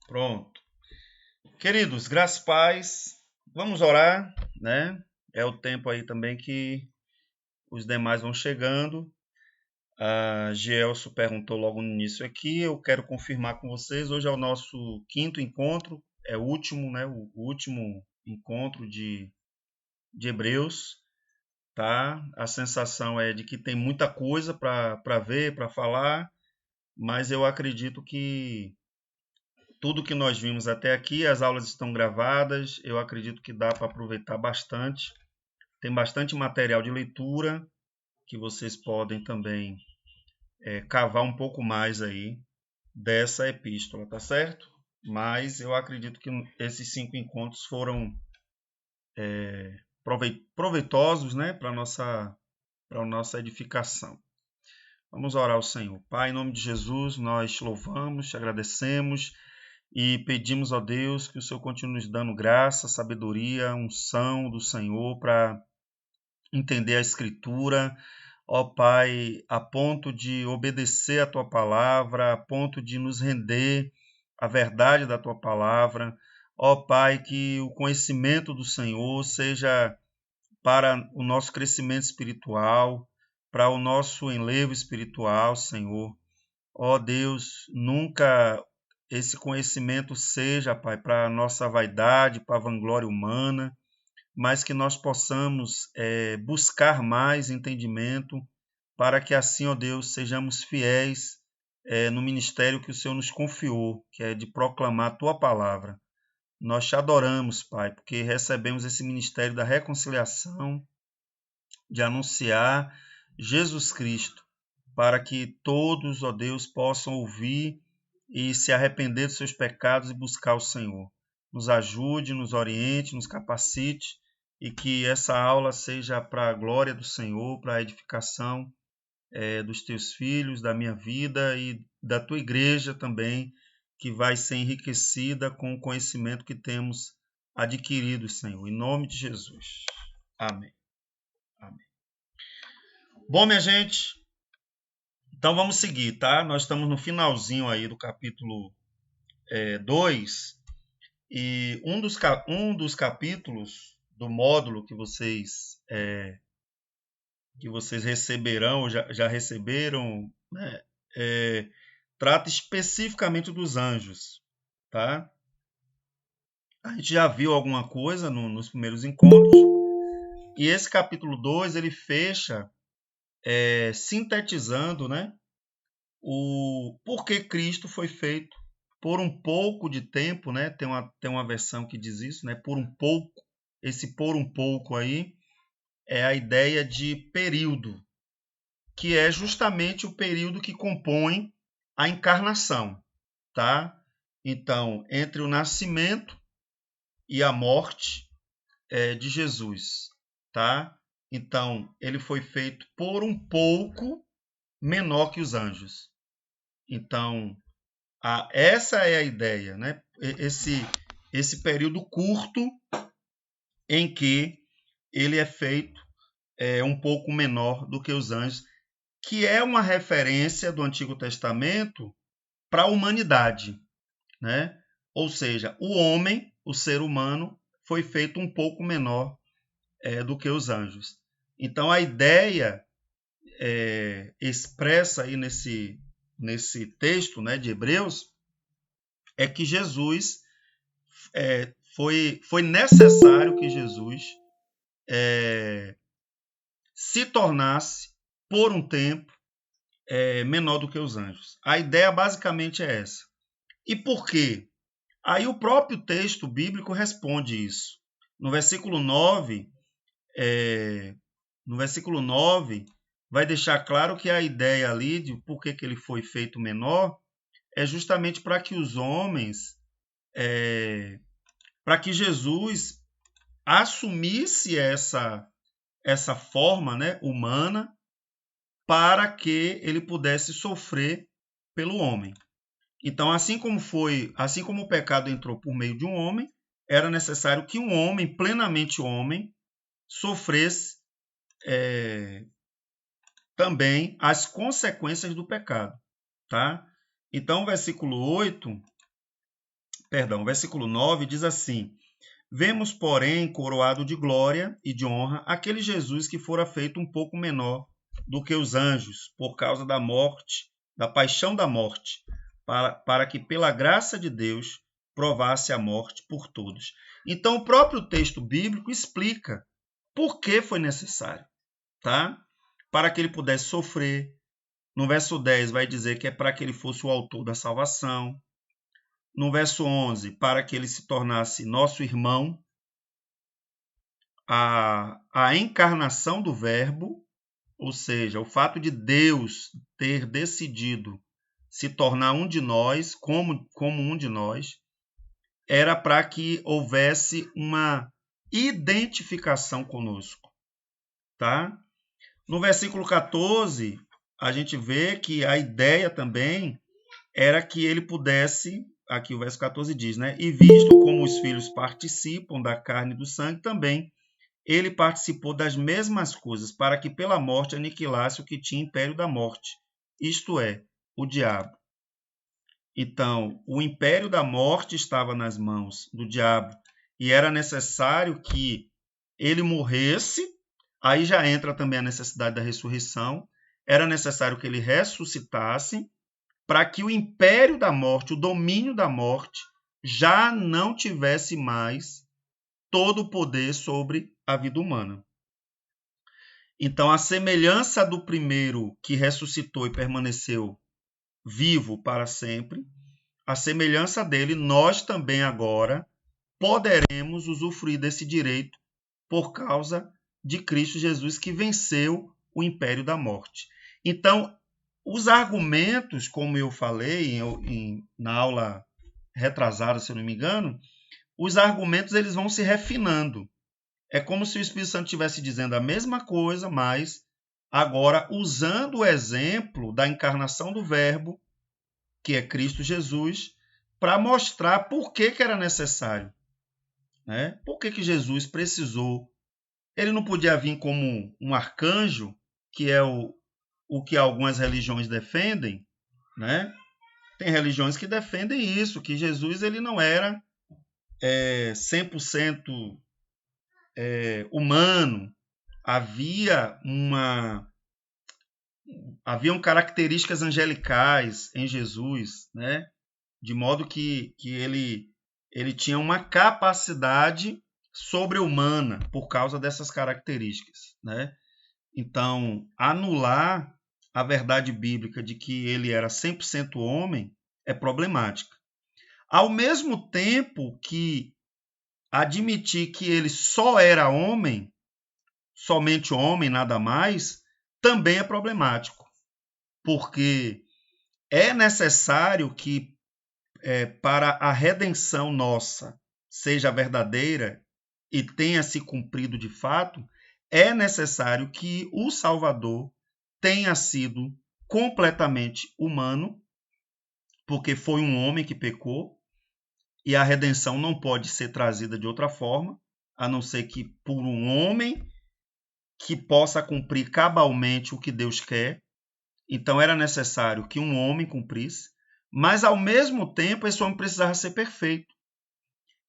Pronto. Queridos, graças e paz. Vamos orar, né? É o tempo aí também que os demais vão chegando. A Gielso perguntou logo no início aqui. Eu quero confirmar com vocês. Hoje é o nosso quinto encontro. É o último, né? O último encontro de Hebreus, tá? A sensação é de que tem muita coisa para ver, para falar, mas eu acredito que tudo que nós vimos até aqui, as aulas estão gravadas, eu acredito que dá para aproveitar bastante. Tem bastante material de leitura que vocês podem também cavar um pouco mais aí dessa epístola, tá certo? Mas eu acredito que esses 5 encontros foram proveitosos, né, para nossa edificação. Vamos orar ao Senhor. Pai, em nome de Jesus, nós te louvamos, te agradecemos e pedimos, ó Deus, que o Senhor continue nos dando graça, sabedoria, unção do Senhor para entender a Escritura, ó Pai, a ponto de obedecer a Tua palavra, a ponto de nos render à verdade da Tua palavra. Ó Pai, que o conhecimento do Senhor seja para o nosso crescimento espiritual, para o nosso enlevo espiritual, Senhor. Ó Deus, nunca esse conhecimento seja, Pai, para a nossa vaidade, para a vanglória humana, mas que nós possamos buscar mais entendimento, para que assim, ó Deus, sejamos fiéis no ministério que o Senhor nos confiou, que é de proclamar a Tua palavra. Nós te adoramos, Pai, porque recebemos esse ministério da reconciliação, de anunciar Jesus Cristo, para que todos, ó Deus, possam ouvir e se arrepender dos seus pecados e buscar o Senhor. Nos ajude, nos oriente, nos capacite e que essa aula seja para a glória do Senhor, para a edificação dos teus filhos, da minha vida e da tua igreja também, que vai ser enriquecida com o conhecimento que temos adquirido, Senhor. Em nome de Jesus. Amém. Amém. Bom, minha gente, então vamos seguir, tá? Nós estamos no finalzinho aí do capítulo 2 e um dos capítulos do módulo que vocês receberão, já receberam, né? Trata especificamente dos anjos, tá? A gente já viu alguma coisa nos primeiros encontros e esse capítulo 2 ele fecha sintetizando, né? O porquê Cristo foi feito por um pouco de tempo, né? Tem uma versão que diz isso, né? Por um pouco. Esse por um pouco aí é a ideia de período, que é justamente o período que compõe a encarnação, tá? Então, entre o nascimento e a morte de Jesus, tá? Então, ele foi feito por um pouco menor que os anjos. Então, essa é a ideia, né? Esse período curto em que ele é feito um pouco menor do que os anjos, que é uma referência do Antigo Testamento para a humanidade, né? Ou seja, o homem, o ser humano, foi feito um pouco menor do que os anjos. Então, a ideia expressa aí nesse texto, né, de Hebreus é que Jesus foi necessário que Jesus se tornasse, por um tempo, menor do que os anjos. A ideia basicamente é essa. E por quê? Aí o próprio texto bíblico responde isso. No versículo 9, vai deixar claro que a ideia ali de por que ele foi feito menor é justamente para que os homens, para que Jesus assumisse essa forma, né, humana, para que ele pudesse sofrer pelo homem. Então, assim como o pecado entrou por meio de um homem, era necessário que um homem, plenamente homem, sofresse também as consequências do pecado, tá? Então, o versículo 8 o versículo 9 diz assim: Vemos, porém, coroado de glória e de honra aquele Jesus que fora feito um pouco menor do que os anjos, por causa da morte, da paixão da morte, para que pela graça de Deus provasse a morte por todos. Então, o próprio texto bíblico explica por que foi necessário, tá? Para que ele pudesse sofrer. No verso 10 vai dizer que é para que ele fosse o autor da salvação. No verso 11, para que ele se tornasse nosso irmão. A encarnação do Verbo, ou seja, o fato de Deus ter decidido se tornar um de nós, como um de nós, era para que houvesse uma identificação conosco, tá? No versículo 14, a gente vê que a ideia também era que ele pudesse, aqui o verso 14 diz, né? E visto como os filhos participam da carne e do sangue, também ele participou das mesmas coisas, para que pela morte aniquilasse o que tinha império da morte, isto é, o diabo. Então, o império da morte estava nas mãos do diabo, e era necessário que ele morresse. Aí já entra também a necessidade da ressurreição. Era necessário que ele ressuscitasse, para que o império da morte, o domínio da morte, já não tivesse mais todo o poder sobre a vida humana. Então, a semelhança do primeiro que ressuscitou e permaneceu vivo para sempre, a semelhança dele, nós também agora poderemos usufruir desse direito por causa de Cristo Jesus, que venceu o império da morte. Então, os argumentos, como eu falei na aula retrasada, se eu não me engano, os argumentos eles vão se refinando. É como se o Espírito Santo estivesse dizendo a mesma coisa, mas agora usando o exemplo da encarnação do Verbo, que é Cristo Jesus, para mostrar por que era necessário. Né? Por que Jesus precisou. Ele não podia vir como um arcanjo, que é o que algumas religiões defendem, né? Tem religiões que defendem isso, que Jesus ele não era 100% humano. Haviam características angelicais em Jesus, né? De modo que ele tinha uma capacidade sobre-humana por causa dessas características, né? Então, anular a verdade bíblica de que ele era 100% homem é problemática. Ao mesmo tempo que admitir que ele só era homem, somente homem, nada mais, também é problemático, porque é necessário que para a redenção nossa seja verdadeira e tenha se cumprido de fato, é necessário que o Salvador tenha sido completamente humano, porque foi um homem que pecou, e a redenção não pode ser trazida de outra forma, a não ser que por um homem que possa cumprir cabalmente o que Deus quer. Então era necessário que um homem cumprisse, mas ao mesmo tempo esse homem precisava ser perfeito.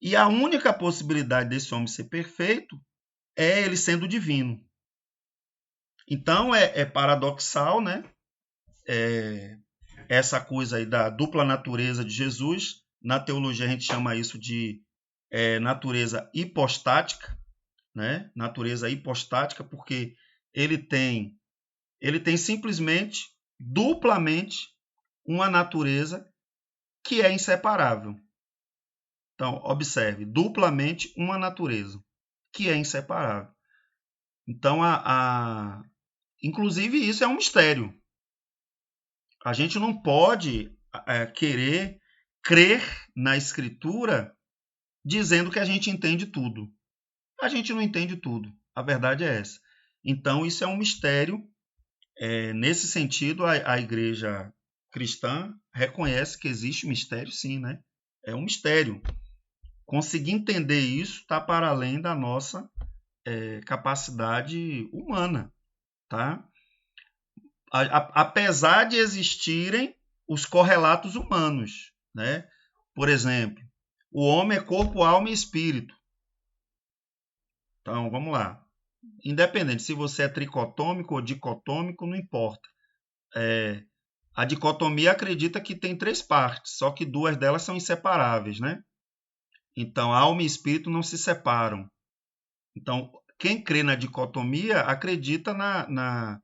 E a única possibilidade desse homem ser perfeito é ele sendo divino. Então é paradoxal, né? Essa coisa aí da dupla natureza de Jesus. Na teologia a gente chama isso de natureza hipostática, né? Natureza hipostática, porque ele tem simplesmente, duplamente, uma natureza que é inseparável. Então, observe, duplamente uma natureza que é inseparável. Então, inclusive, isso é um mistério. A gente não pode querer crer na Escritura dizendo que a gente entende tudo. A gente não entende tudo. A verdade é essa. Então, isso é um mistério. Nesse sentido, a igreja cristã reconhece que existe mistério, sim, né? É um mistério. Conseguir entender isso está para além da nossa capacidade humana, tá? Apesar de existirem os correlatos humanos, né? Por exemplo, O homem é corpo, alma e espírito. Então, vamos lá. Independente se você é tricotômico ou dicotômico, não importa. A dicotomia acredita que tem 3 partes, só que 2 delas são inseparáveis, né? Então, alma e espírito não se separam. Então, quem crê na dicotomia acredita na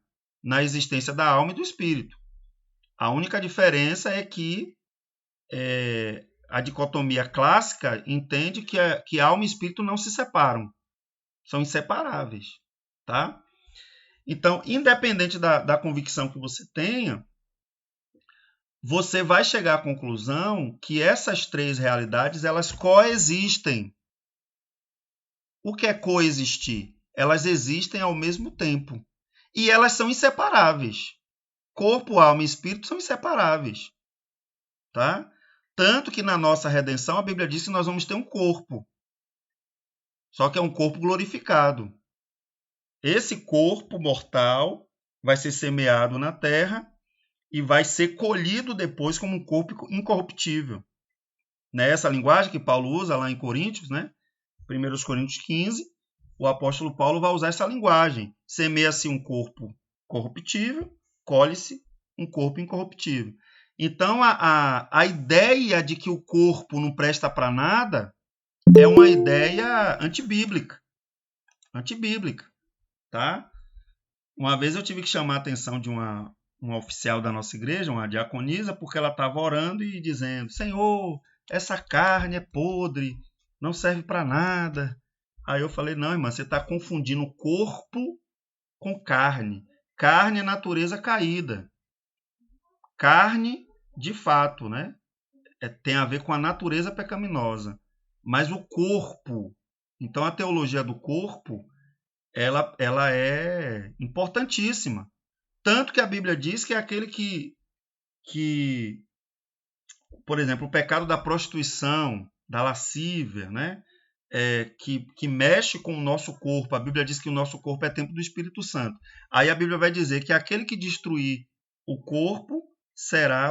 existência da alma e do espírito. A única diferença é que a dicotomia clássica entende que alma e espírito não se separam. São inseparáveis. Tá? Então, independente da convicção que você tenha, você vai chegar à conclusão que essas 3 realidades elas coexistem. O que é coexistir? Elas existem ao mesmo tempo. E elas são inseparáveis. Corpo, alma e espírito são inseparáveis. Tá? Tanto que na nossa redenção a Bíblia diz que nós vamos ter um corpo. Só que é um corpo glorificado. Esse corpo mortal vai ser semeado na terra e vai ser colhido depois como um corpo incorruptível. Nessa linguagem que Paulo usa lá em Coríntios, né? 1 Coríntios 15, o apóstolo Paulo vai usar essa linguagem. Semeia-se um corpo corruptível, colhe-se um corpo incorruptível. Então, a ideia de que o corpo não presta para nada é uma ideia antibíblica. Antibíblica, tá? Uma vez eu tive que chamar a atenção de uma oficial da nossa igreja, uma diaconisa, porque ela estava orando e dizendo: Senhor, essa carne é podre, não serve para nada. Aí eu falei: não, irmã, você está confundindo corpo com carne. Carne é natureza caída. Carne, de fato, né? Tem a ver com a natureza pecaminosa. Mas o corpo, então a teologia do corpo, ela é importantíssima. Tanto que a Bíblia diz que é aquele que, por exemplo, o pecado da prostituição, da lascívia, né? Que mexe com o nosso corpo. A Bíblia diz que o nosso corpo é templo do Espírito Santo. Aí a Bíblia vai dizer que aquele que destruir o corpo,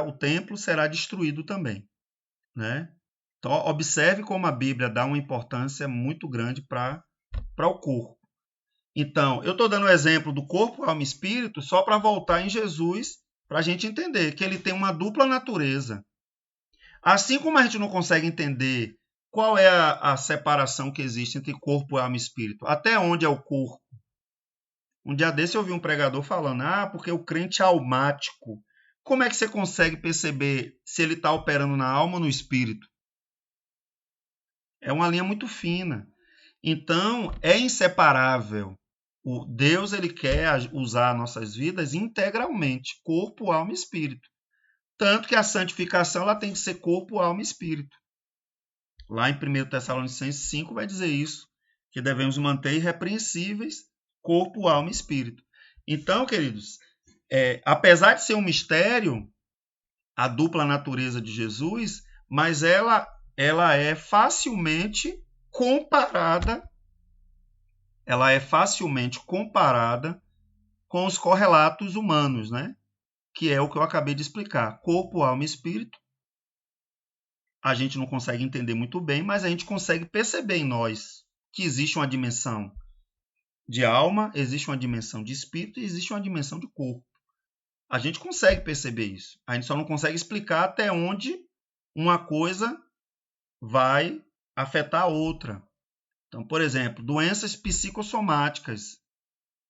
o templo será destruído também. Né? Então, observe como a Bíblia dá uma importância muito grande para o corpo. Então, eu estou dando o exemplo do corpo, alma e espírito só para voltar em Jesus, para a gente entender que ele tem uma dupla natureza. Assim como a gente não consegue entender qual é a separação que existe entre corpo, alma e espírito, até onde é o corpo. Um dia desse eu ouvi um pregador falando, porque o crente é almático. Como é que você consegue perceber se ele está operando na alma ou no espírito? É uma linha muito fina. Então, é inseparável. O Deus ele quer usar nossas vidas integralmente, corpo, alma e espírito. Tanto que a santificação ela tem que ser corpo, alma e espírito. Lá em 1 Tessalonicenses 5 vai dizer isso, que devemos manter irrepreensíveis corpo, alma e espírito. Então, queridos, apesar de ser um mistério, a dupla natureza de Jesus, mas ela é facilmente comparada com os correlatos humanos, né? Que é o que eu acabei de explicar. Corpo, alma e espírito. A gente não consegue entender muito bem, mas a gente consegue perceber em nós que existe uma dimensão de alma, existe uma dimensão de espírito e existe uma dimensão de corpo. A gente consegue perceber isso. A gente só não consegue explicar até onde uma coisa vai afetar a outra. Então, por exemplo, doenças psicossomáticas,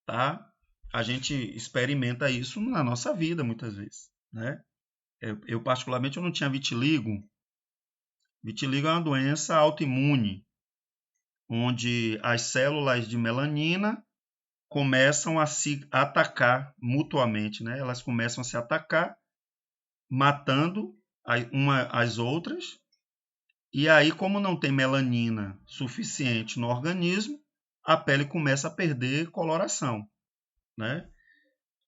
tá? A gente experimenta isso na nossa vida muitas vezes, né? Eu particularmente eu não tinha vitiligo. Vitiligo é uma doença autoimune, onde as células de melanina começam a se atacar mutuamente, né? Elas começam a se atacar, matando as outras. E aí, como não tem melanina suficiente no organismo, a pele começa a perder coloração, né?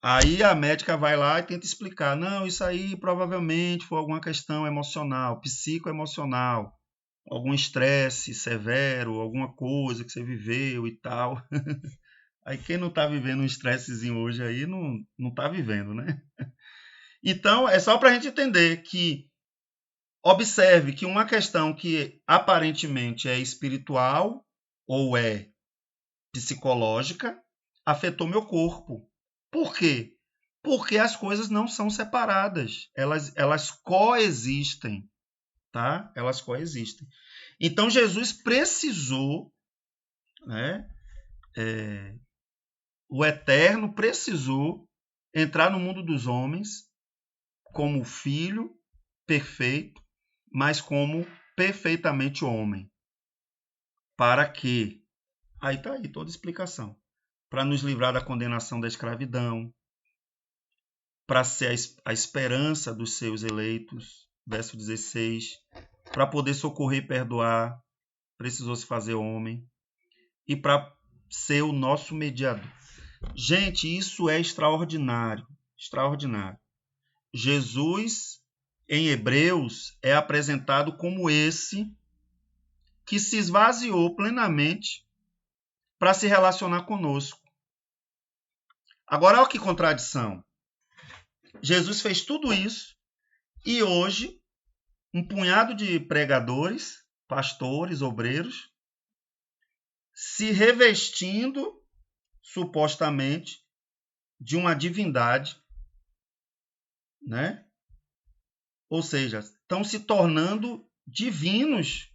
Aí a médica vai lá e tenta explicar, não, isso aí provavelmente foi alguma questão emocional, psicoemocional, algum estresse severo, alguma coisa que você viveu e tal. Aí quem não está vivendo um estressezinho hoje aí não está vivendo, né? Então, é só para a gente entender que Observe que uma questão que aparentemente é espiritual ou é psicológica afetou meu corpo. Por quê? Porque as coisas não são separadas, elas coexistem, tá? Elas coexistem. Então Jesus precisou, né? O Eterno precisou entrar no mundo dos homens como filho perfeito, mas como perfeitamente homem. Para quê? Aí está aí toda a explicação. Para nos livrar da condenação da escravidão, para ser a esperança dos seus eleitos, verso 16, para poder socorrer e perdoar, precisou se fazer homem, e para ser o nosso mediador. Gente, isso é extraordinário, extraordinário. Jesus, em Hebreus, é apresentado como esse que se esvaziou plenamente para se relacionar conosco. Agora, olha que contradição. Jesus fez tudo isso e hoje um punhado de pregadores, pastores, obreiros, se revestindo supostamente de uma divindade, né? Ou seja, estão se tornando divinos.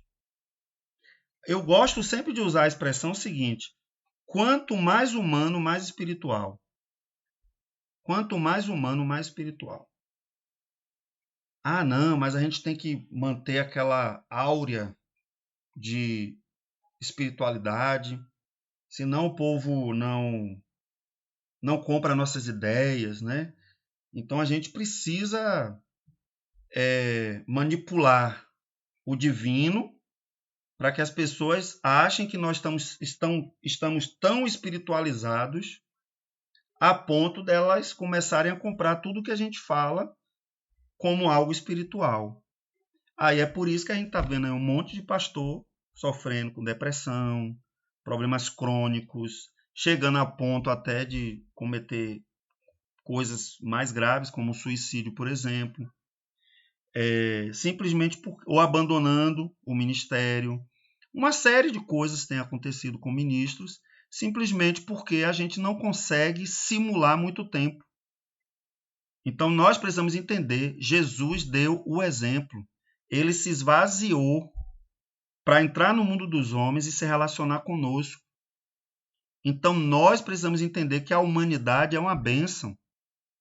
Eu gosto sempre de usar a expressão seguinte: quanto mais humano, mais espiritual. Quanto mais humano, mais espiritual. Ah, não, mas a gente tem que manter aquela áurea de espiritualidade, senão o povo não compra nossas ideias, né? Então a gente precisa manipular o divino para que as pessoas achem que nós estamos tão espiritualizados a ponto delas começarem a comprar tudo que a gente fala como algo espiritual. Aí é por isso que a gente está vendo um monte de pastor sofrendo com depressão, problemas crônicos, chegando a ponto até de cometer coisas mais graves, como suicídio, por exemplo, simplesmente ou abandonando o ministério. Uma série de coisas tem acontecido com ministros, simplesmente porque a gente não consegue simular muito tempo. Então nós precisamos entender, Jesus deu o exemplo. Ele se esvaziou para entrar no mundo dos homens e se relacionar conosco. Então nós precisamos entender que a humanidade é uma bênção.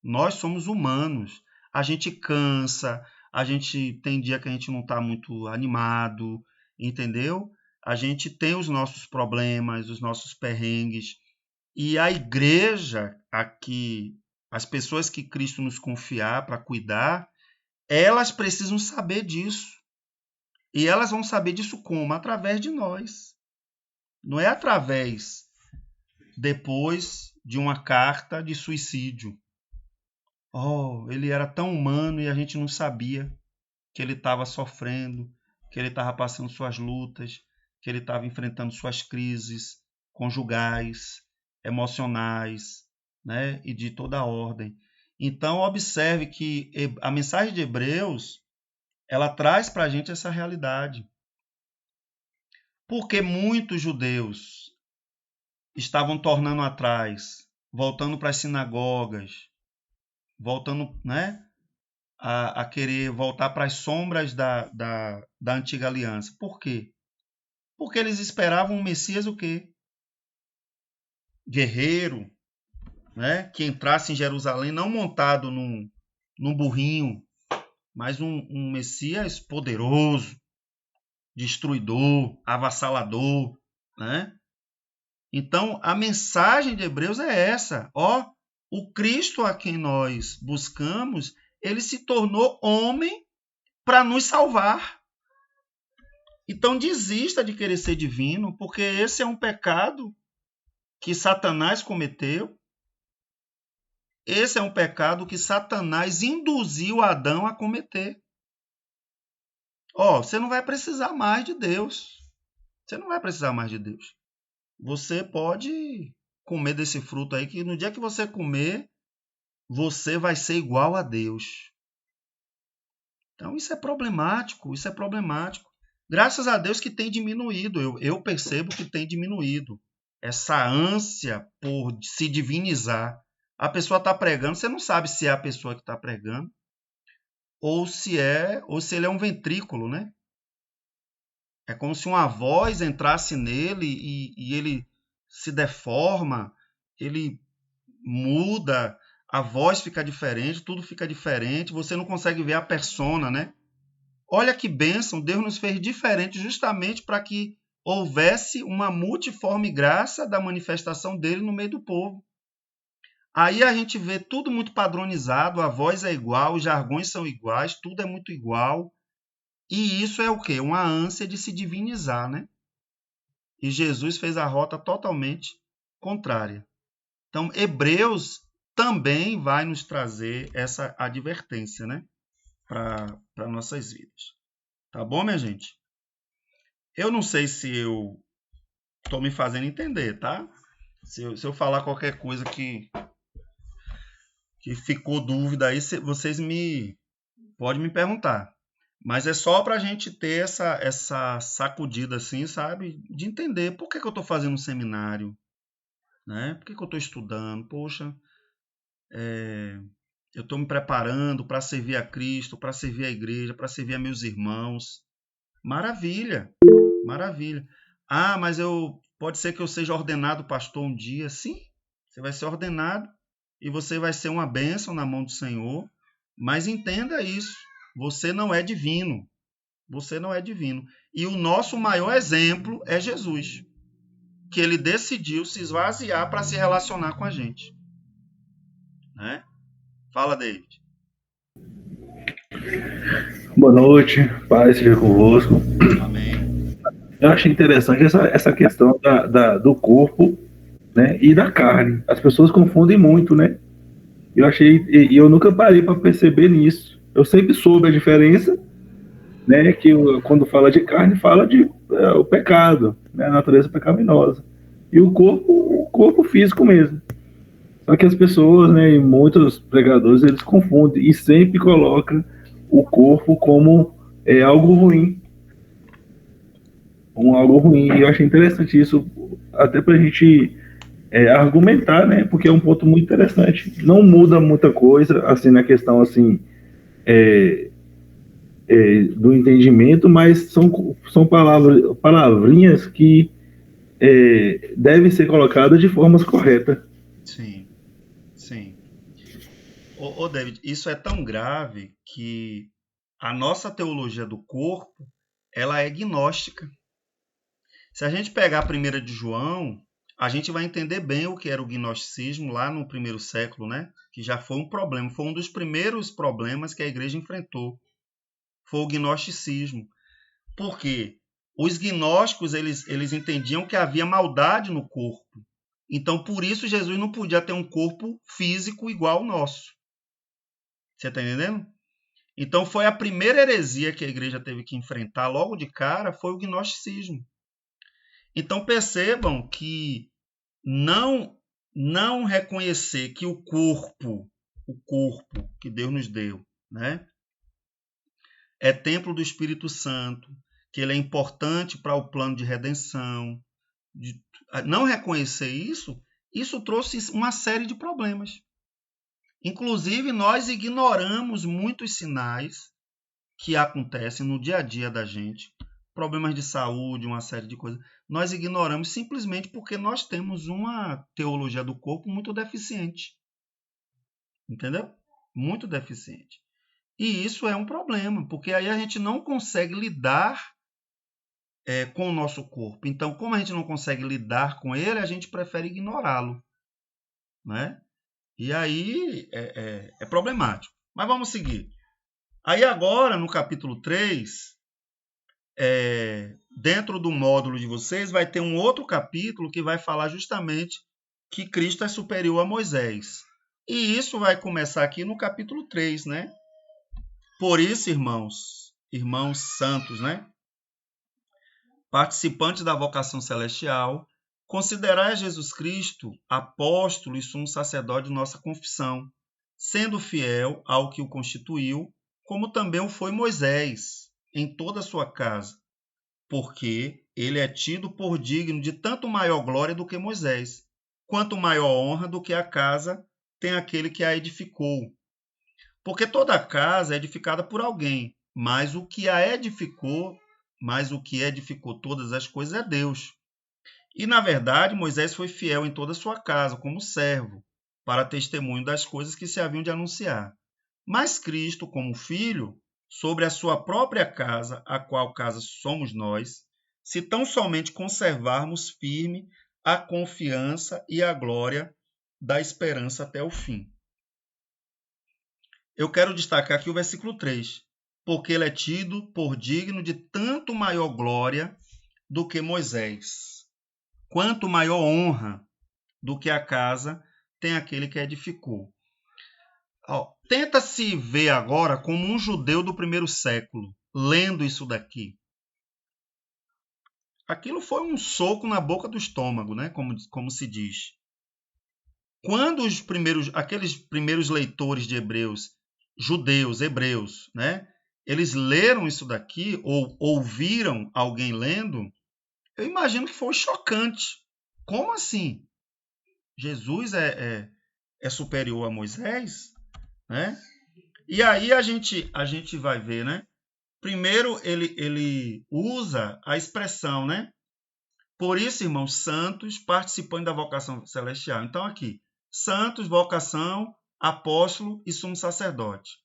Nós somos humanos. A gente cansa, a gente tem dia que a gente não está muito animado, entendeu? A gente tem os nossos problemas, os nossos perrengues. E a igreja, aqui, as pessoas que Cristo nos confiar para cuidar, elas precisam saber disso. E elas vão saber disso como? Através de nós. Não é através, depois, de uma carta de suicídio. Oh, ele era tão humano e a gente não sabia que ele estava sofrendo, que ele estava passando suas lutas, que ele estava enfrentando suas crises conjugais, emocionais, né? E de toda a ordem. Então, observe que a mensagem de Hebreus, ela traz para a gente essa realidade. Porque muitos judeus estavam tornando atrás, voltando para as sinagogas, voltando, né, a querer voltar para as sombras da antiga aliança. Por quê? Porque eles esperavam um Messias o quê? Guerreiro, né, que entrasse em Jerusalém não montado num burrinho, mas um Messias poderoso, destruidor, avassalador, né? Então, a mensagem de Hebreus é essa. Ó, o Cristo a quem nós buscamos, ele se tornou homem para nos salvar. Então, desista de querer ser divino, porque esse é um pecado que Satanás cometeu. Esse é um pecado que Satanás induziu Adão a cometer. Ó, você não vai precisar mais de Deus. Você não vai precisar mais de Deus. Você pode comer desse fruto aí, que no dia que você comer, você vai ser igual a Deus. Então, isso é problemático, isso é problemático. Graças a Deus que tem diminuído, eu percebo que tem diminuído essa ânsia por se divinizar. A pessoa está pregando, você não sabe se é a pessoa que está pregando ou se ele é um ventrículo, né? É como se uma voz entrasse nele e ele se deforma, ele muda, a voz fica diferente, tudo fica diferente, você não consegue ver a persona, né? Olha que bênção, Deus nos fez diferente justamente para que houvesse uma multiforme graça da manifestação dele no meio do povo. Aí a gente vê tudo muito padronizado, a voz é igual, os jargões são iguais, tudo é muito igual. E isso é o quê? Uma ânsia de se divinizar, né? E Jesus fez a rota totalmente contrária. Então, Hebreus também vai nos trazer essa advertência, né? Para nossas vidas. Tá bom, minha gente? Eu não sei se eu estou me fazendo entender, tá? Se eu falar qualquer coisa que ficou dúvida aí, vocês podem me perguntar. Mas é só para a gente ter essa sacudida assim, sabe? De entender por que eu estou fazendo um seminário, né? Por que eu estou estudando? Poxa, eu estou me preparando para servir a Cristo, para servir a igreja, para servir a meus irmãos. Maravilha, maravilha. Ah, mas pode ser que eu seja ordenado pastor um dia. Sim, você vai ser ordenado e você vai ser uma bênção na mão do Senhor. Mas entenda isso, você não é divino. Você não é divino. E o nosso maior exemplo é Jesus, que ele decidiu se esvaziar para se relacionar com a gente. Né? Fala, David. Boa noite, paz seja convosco. Amém. Eu achei interessante essa questão do corpo, né, e da carne. As pessoas confundem muito, né? Eu achei, e eu nunca parei para perceber nisso. Eu sempre soube a diferença, né, que quando fala de carne, fala de o pecado, né, a natureza pecaminosa. E o corpo físico mesmo. Só que as pessoas, né, e muitos pregadores, eles confundem e sempre colocam o corpo como algo ruim, algo ruim. E eu achei interessante isso, até para a gente argumentar, né? Porque é um ponto muito interessante. Não muda muita coisa, assim, na questão, assim, do entendimento, mas são palavrinhas que devem ser colocadas de formas corretas. Sim, sim. David, isso é tão grave que a nossa teologia do corpo, ela é gnóstica. Se a gente pegar a primeira de João, a gente vai entender bem o que era o gnosticismo lá no primeiro século, né? Que já foi um problema, foi um dos primeiros problemas que a igreja enfrentou. Foi o gnosticismo. Por quê? Os gnósticos, eles entendiam que havia maldade no corpo. Então, por isso, Jesus não podia ter um corpo físico igual ao nosso. Você está entendendo? Então, foi a primeira heresia que a igreja teve que enfrentar logo de cara, foi o gnosticismo. Então, percebam que não reconhecer que o corpo que Deus nos deu, né, é templo do Espírito Santo, que ele é importante para o plano de redenção, não reconhecer isso trouxe uma série de problemas. Inclusive, nós ignoramos muitos sinais que acontecem no dia a dia da gente, problemas de saúde, uma série de coisas. Nós ignoramos simplesmente porque nós temos uma teologia do corpo muito deficiente. Entendeu? Muito deficiente. E isso é um problema, porque aí a gente não consegue lidar com o nosso corpo. Então, como a gente não consegue lidar com ele, a gente prefere ignorá-lo. Né? E aí é problemático. Mas vamos seguir. Aí agora, no capítulo 3, dentro do módulo de vocês, vai ter um outro capítulo que vai falar justamente que Cristo é superior a Moisés. E isso vai começar aqui no capítulo 3, né? Por isso, irmãos santos, né? Participantes da vocação celestial, considerai Jesus Cristo apóstolo e sumo sacerdote de nossa confissão, sendo fiel ao que o constituiu, como também o foi Moisés em toda a sua casa, porque ele é tido por digno de tanto maior glória do que Moisés, quanto maior honra do que a casa tem aquele que a edificou. Porque toda casa é edificada por alguém, mas o que edificou todas as coisas é Deus. E, na verdade, Moisés foi fiel em toda a sua casa, como servo, para testemunho das coisas que se haviam de anunciar. Mas Cristo, como filho, sobre a sua própria casa, a qual casa somos nós, se tão somente conservarmos firme a confiança e a glória da esperança até o fim. Eu quero destacar aqui o versículo 3, porque ele é tido por digno de tanto maior glória do que Moisés, quanto maior honra do que a casa tem aquele que edificou. Tenta se ver agora como um judeu do primeiro século, lendo isso daqui. Aquilo foi um soco na boca do estômago, né? Como se diz. Quando aqueles primeiros leitores de Hebreus, judeus, hebreus, né? Eles leram isso daqui, ou ouviram alguém lendo, eu imagino que foi chocante. Como assim? Jesus é superior a Moisés? Né? E aí a gente vai ver, né? Primeiro ele usa a expressão, né? Por isso, irmãos, santos participando da vocação celestial. Então aqui, santos, vocação, apóstolo e sumo sacerdote.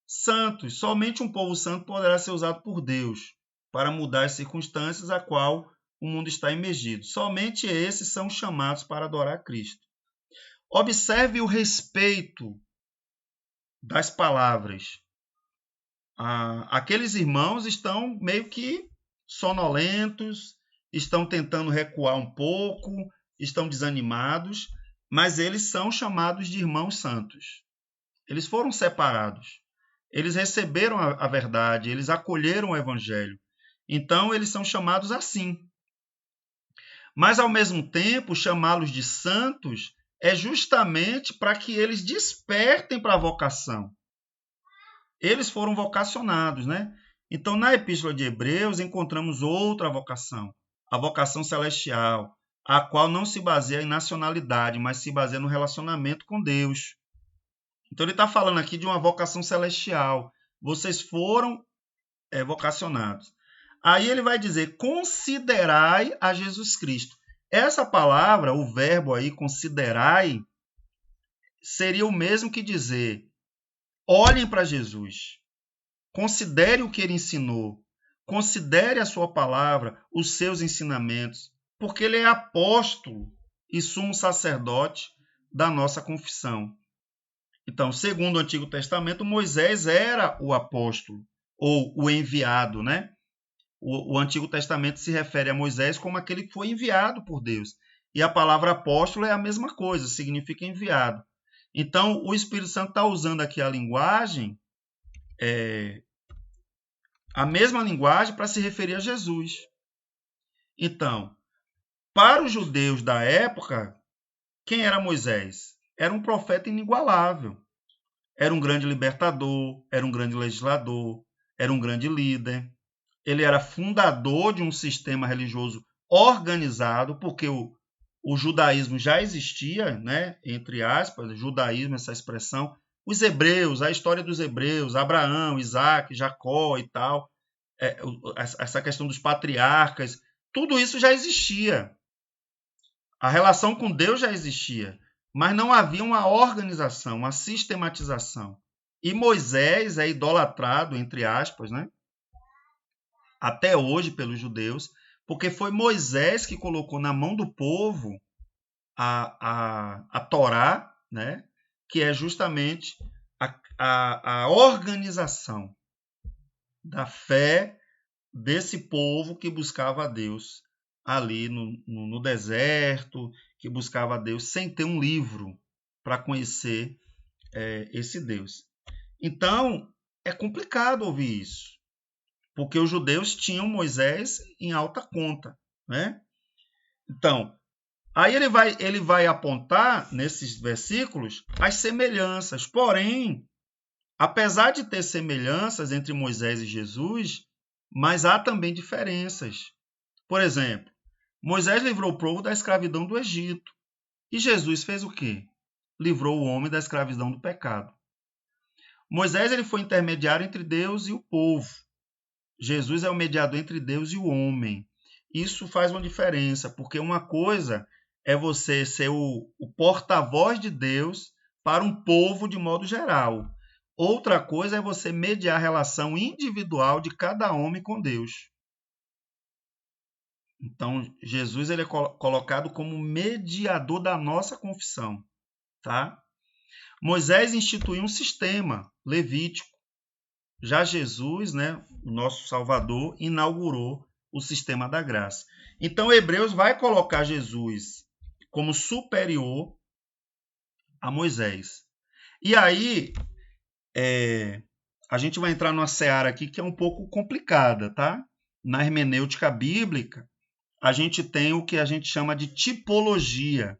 Santos, somente um povo santo poderá ser usado por Deus para mudar as circunstâncias a qual o mundo está imergido. Somente esses são chamados para adorar Cristo. Observe o respeito das palavras. Aqueles irmãos estão meio que sonolentos, estão tentando recuar um pouco, estão desanimados, mas eles são chamados de irmãos santos. Eles foram separados. Eles receberam a verdade, eles acolheram o evangelho. Então, eles são chamados assim. Mas, ao mesmo tempo, chamá-los de santos é justamente para que eles despertem para a vocação. Eles foram vocacionados, né? Então, na Epístola de Hebreus, encontramos outra vocação, a vocação celestial, a qual não se baseia em nacionalidade, mas se baseia no relacionamento com Deus. Então, ele está falando aqui de uma vocação celestial. Vocês foram vocacionados. Aí ele vai dizer, considerai a Jesus Cristo. Essa palavra, o verbo aí, considerai, seria o mesmo que dizer, olhem para Jesus. Considere o que ele ensinou. Considere a sua palavra, os seus ensinamentos, porque ele é apóstolo e sumo sacerdote da nossa confissão. Então, segundo o Antigo Testamento, Moisés era o apóstolo, ou o enviado, né? O Antigo Testamento se refere a Moisés como aquele que foi enviado por Deus. E a palavra apóstolo é a mesma coisa, significa enviado. Então, o Espírito Santo está usando aqui a linguagem, a mesma linguagem para se referir a Jesus. Então, para os judeus da época, quem era Moisés? Era um profeta inigualável. Era um grande libertador, era um grande legislador, era um grande líder. Ele era fundador de um sistema religioso organizado, porque o judaísmo já existia, né? Entre aspas, judaísmo, essa expressão. Os hebreus, a história dos hebreus, Abraão, Isaac, Jacó e tal, essa questão dos patriarcas, tudo isso já existia. A relação com Deus já existia, mas não havia uma organização, uma sistematização. E Moisés é idolatrado, entre aspas, né? Até hoje pelos judeus, porque foi Moisés que colocou na mão do povo a Torá, né? Que é justamente a organização da fé desse povo que buscava a Deus ali no deserto, que buscava a Deus sem ter um livro para conhecer esse Deus. Então, é complicado ouvir isso, porque os judeus tinham Moisés em alta conta, né? Então, aí ele vai apontar nesses versículos as semelhanças, porém, apesar de ter semelhanças entre Moisés e Jesus, mas há também diferenças. Por exemplo, Moisés livrou o povo da escravidão do Egito. E Jesus fez o quê? Livrou o homem da escravidão do pecado. Moisés ele foi intermediário entre Deus e o povo. Jesus é o mediador entre Deus e o homem. Isso faz uma diferença, porque uma coisa é você ser o porta-voz de Deus para um povo de modo geral. Outra coisa é você mediar a relação individual de cada homem com Deus. Então, Jesus ele é colocado como mediador da nossa confissão, tá? Moisés instituiu um sistema levítico. Já Jesus, né, o nosso Salvador, inaugurou o sistema da graça. Então, Hebreus vai colocar Jesus como superior a Moisés. E aí, a gente vai entrar numa seara aqui que é um pouco complicada, tá? Na hermenêutica bíblica, a gente tem o que a gente chama de tipologia.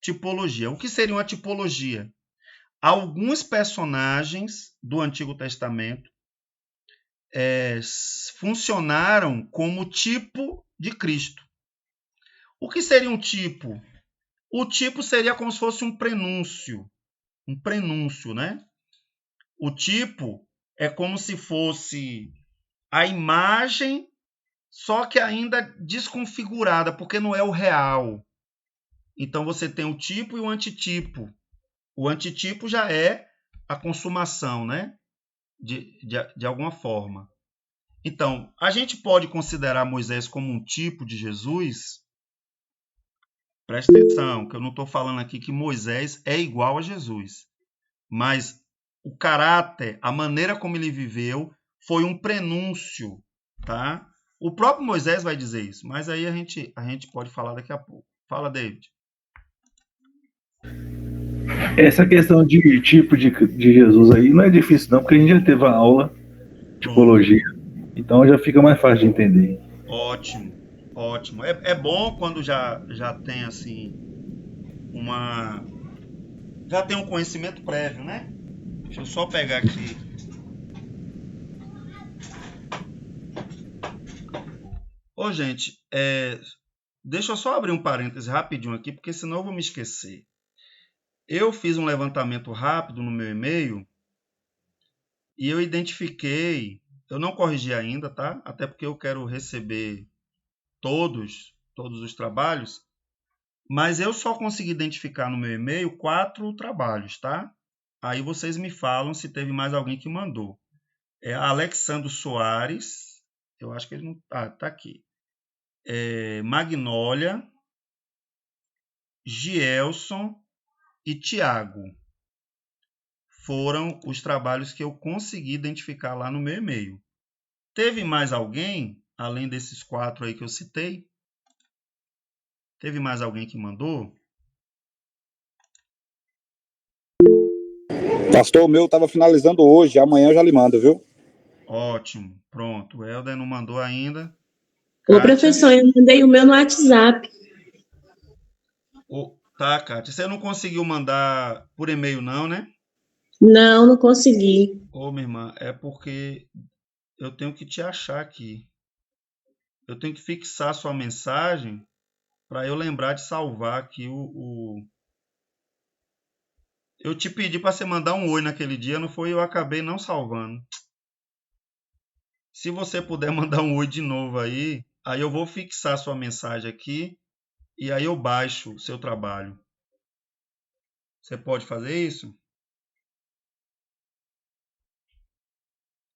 Tipologia. O que seria uma tipologia? Alguns personagens do Antigo Testamento funcionaram como tipo de Cristo. O que seria um tipo? O tipo seria como se fosse um prenúncio. Um prenúncio, né? O tipo é como se fosse a imagem, só que ainda desconfigurada, porque não é o real. Então você tem o tipo e o antitipo. O antitipo já é a consumação, né? De alguma forma. Então, a gente pode considerar Moisés como um tipo de Jesus? Presta atenção, que eu não estou falando aqui que Moisés é igual a Jesus. Mas o caráter, a maneira como ele viveu, foi um prenúncio, tá? O próprio Moisés vai dizer isso, mas aí a gente pode falar daqui a pouco. Fala, David. Essa questão de tipo de Jesus aí não é difícil não, porque a gente já teve a aula de tipologia, então já fica mais fácil de entender. Ótimo, ótimo. É bom quando já tem assim já tem um conhecimento prévio, né? Deixa eu só pegar aqui. Ô, gente, deixa eu só abrir um parêntese rapidinho aqui, porque senão eu vou me esquecer. Eu fiz um levantamento rápido no meu e-mail e eu identifiquei, eu não corrigi ainda, tá? Até porque eu quero receber todos os trabalhos, mas eu só consegui identificar no meu e-mail 4 trabalhos, tá? Aí vocês me falam se teve mais alguém que mandou. É Alexandro Soares, eu acho que ele não... Ah, tá aqui. Magnólia, Gielson e Tiago. Foram os trabalhos que eu consegui identificar lá no meu e-mail. Teve mais alguém, além desses 4 aí que eu citei? Teve mais alguém que mandou? Pastor, o meu estava finalizando hoje, amanhã eu já lhe mando, viu? Ótimo, pronto. O Helder não mandou ainda. Ô, professor, eu mandei o meu no WhatsApp. Tá, Kátia. Você não conseguiu mandar por e-mail não, né? Não consegui. Ô, minha irmã, é porque eu tenho que te achar aqui. Eu tenho que fixar sua mensagem para eu lembrar de salvar aqui Eu te pedi para você mandar um oi naquele dia, não foi? Eu acabei não salvando. Se você puder mandar um oi de novo aí eu vou fixar sua mensagem aqui e aí eu baixo o seu trabalho. Você pode fazer isso?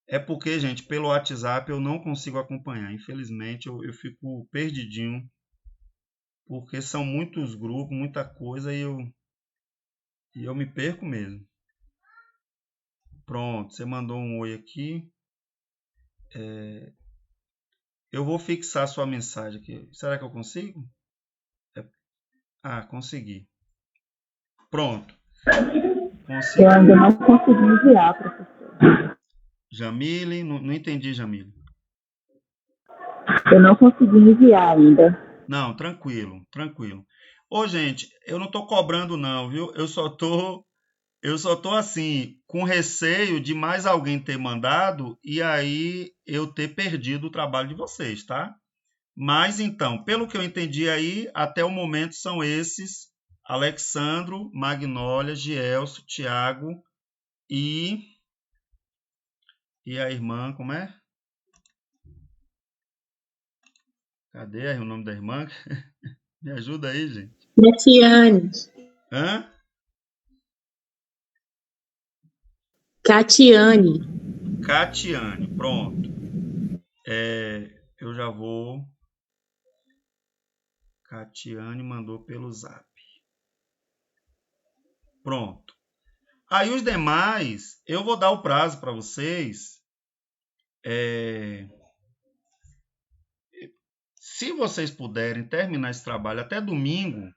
É porque, gente, pelo WhatsApp eu não consigo acompanhar. Infelizmente, eu fico perdidinho. Porque são muitos grupos, muita coisa e eu me perco mesmo. Pronto, você mandou um oi aqui. Eu vou fixar sua mensagem aqui. Será que eu consigo? Consegui. Pronto. Eu ainda não consegui enviar, professor. Jamile, não entendi, Jamile. Eu não consegui enviar ainda. Não, tranquilo, tranquilo. Ô, gente, eu não tô cobrando não, viu? Eu só tô Eu só tô assim, com receio de mais alguém ter mandado e aí eu ter perdido o trabalho de vocês, tá? Mas então, pelo que eu entendi aí, até o momento são esses: Alexandro, Magnólia, Gielso, Tiago e a irmã, como é? Cadê o nome da irmã? Me ajuda aí, gente. Catiane. Hã? Catiane. Catiane, pronto. Eu já vou. Catiane mandou pelo zap. Pronto. Aí os demais, eu vou dar o prazo para vocês. Se vocês puderem terminar esse trabalho até domingo,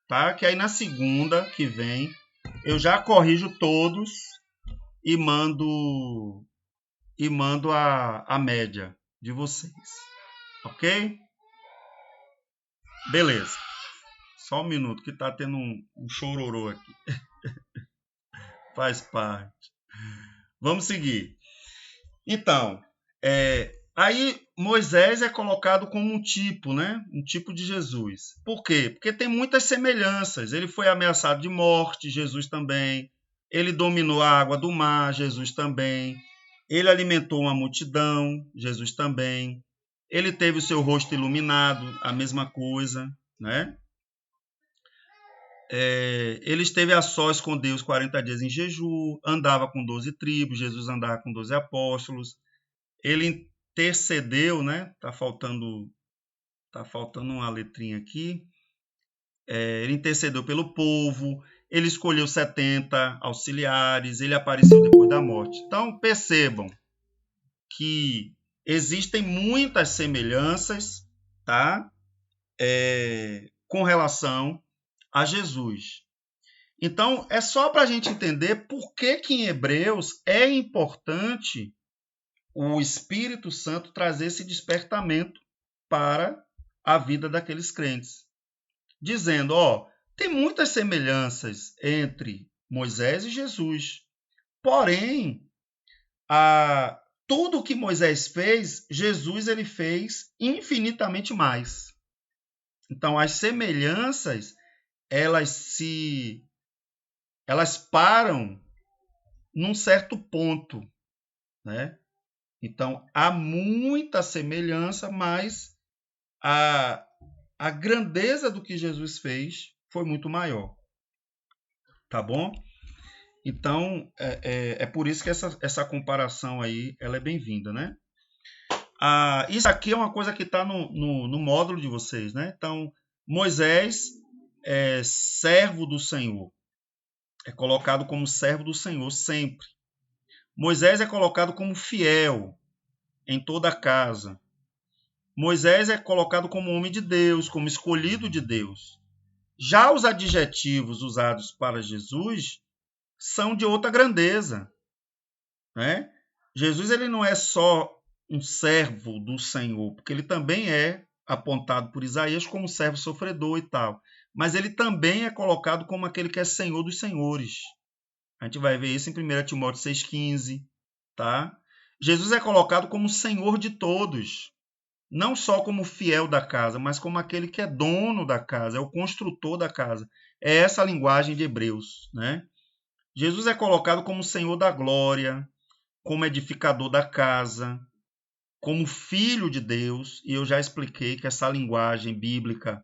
tá? Que aí na segunda que vem eu já corrijo todos e mando a média de vocês. Ok? Beleza. Só um minuto que tá tendo um chororô aqui. Faz parte. Vamos seguir. Então, aí Moisés é colocado como um tipo, né? Um tipo de Jesus. Por quê? Porque tem muitas semelhanças. Ele foi ameaçado de morte, Jesus também. Ele dominou a água do mar, Jesus também. Ele alimentou uma multidão, Jesus também. Ele teve o seu rosto iluminado, a mesma coisa, né? Ele esteve a sós com Deus 40 dias em jejum, andava com 12 tribos, Jesus andava com 12 apóstolos. Ele intercedeu, né? Tá faltando uma letrinha aqui. Ele intercedeu pelo povo, ele escolheu 70 auxiliares, ele apareceu depois da morte. Então, percebam que existem muitas semelhanças, tá? Com relação a Jesus. Então, é só para a gente entender por que em Hebreus é importante o Espírito Santo trazer esse despertamento para a vida daqueles crentes. Dizendo, tem muitas semelhanças entre Moisés e Jesus. Porém, tudo que Moisés fez, Jesus ele fez infinitamente mais. Então, as semelhanças, elas param num certo ponto, né? Então, há muita semelhança, mas a grandeza do que Jesus fez foi muito maior. Tá bom? Então, é por isso que essa comparação aí ela é bem-vinda, né? Isso aqui é uma coisa que está no módulo de vocês, né? Então, Moisés é servo do Senhor. É colocado como servo do Senhor sempre. Moisés é colocado como fiel em toda a casa. Moisés é colocado como homem de Deus, como escolhido de Deus. Já os adjetivos usados para Jesus são de outra grandeza, né? Jesus ele não é só um servo do Senhor, porque ele também é apontado por Isaías como servo sofredor e tal, mas ele também é colocado como aquele que é Senhor dos senhores. A gente vai ver isso em 1 Timóteo 6,15, tá? Jesus é colocado como Senhor de todos, não só como fiel da casa, mas como aquele que é dono da casa, é o construtor da casa. É essa a linguagem de Hebreus, né? Jesus é colocado como Senhor da glória, como edificador da casa, como filho de Deus, e eu já expliquei que essa linguagem bíblica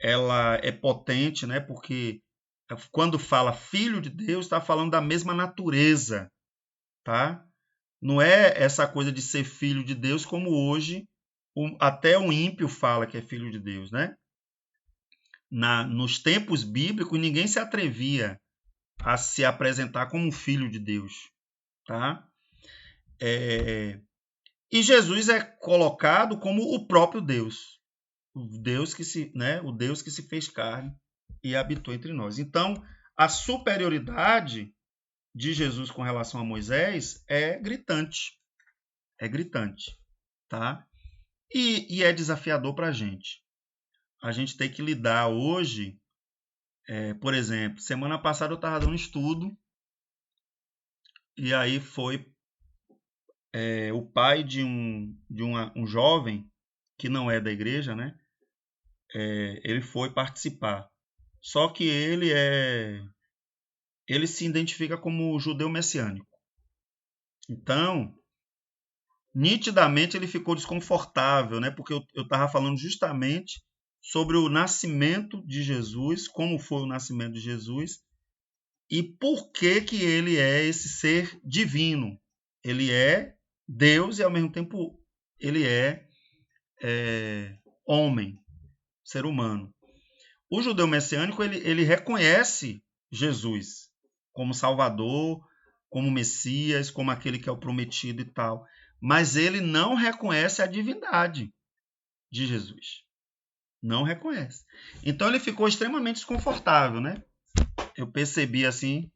ela é potente, né? Porque quando fala filho de Deus, está falando da mesma natureza, tá? Não é essa coisa de ser filho de Deus como hoje até o ímpio fala que é filho de Deus, né? Nos tempos bíblicos, ninguém se atrevia a se apresentar como um filho de Deus, tá? E Jesus é colocado como o próprio Deus, o Deus que se fez carne e habitou entre nós. Então, a superioridade de Jesus com relação a Moisés é gritante, tá? E é desafiador para a gente. A gente tem que lidar hoje, por exemplo, semana passada eu estava dando um estudo e aí foi o pai de um jovem que não é da igreja, né? Ele foi participar. Só que ele se identifica como judeu messiânico. Então, nitidamente ele ficou desconfortável, né? Porque eu estava falando justamente sobre o nascimento de Jesus, como foi o nascimento de Jesus e por que ele é esse ser divino. Ele é Deus e ao mesmo tempo ele é homem, ser humano. O judeu messiânico ele reconhece Jesus como Salvador, como Messias, como aquele que é o prometido e tal, mas ele não reconhece a divindade de Jesus. Não reconhece. Então ele ficou extremamente desconfortável, né? Eu percebi assim,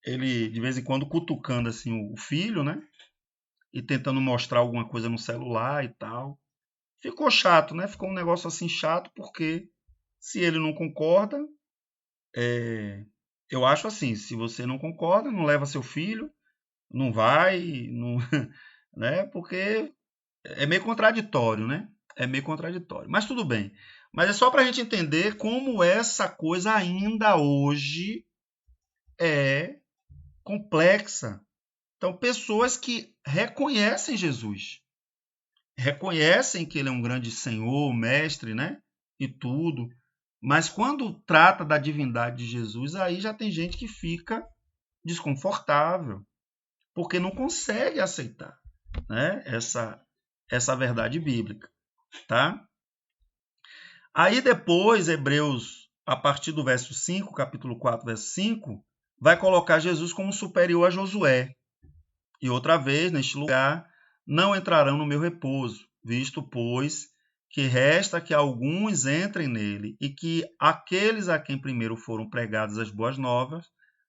ele de vez em quando cutucando assim o filho, né? E tentando mostrar alguma coisa no celular e tal. Ficou chato, né? Ficou um negócio assim chato, porque se ele não concorda, eu acho assim, se você não concorda, não leva seu filho, não vai, não, né? Porque é meio contraditório, né? É meio contraditório. Mas tudo bem. Mas é só para a gente entender como essa coisa ainda hoje é complexa. Então, pessoas que reconhecem Jesus, reconhecem que ele é um grande Senhor, mestre, né? E tudo. Mas quando trata da divindade de Jesus, aí já tem gente que fica desconfortável, porque não consegue aceitar, né? Essa verdade bíblica, tá? Aí depois, Hebreus, a partir do verso 5, capítulo 4, verso 5, vai colocar Jesus como superior a Josué. E outra vez, neste lugar, não entrarão no meu repouso, visto, pois, que resta que alguns entrem nele, e que aqueles a quem primeiro foram pregadas as boas novas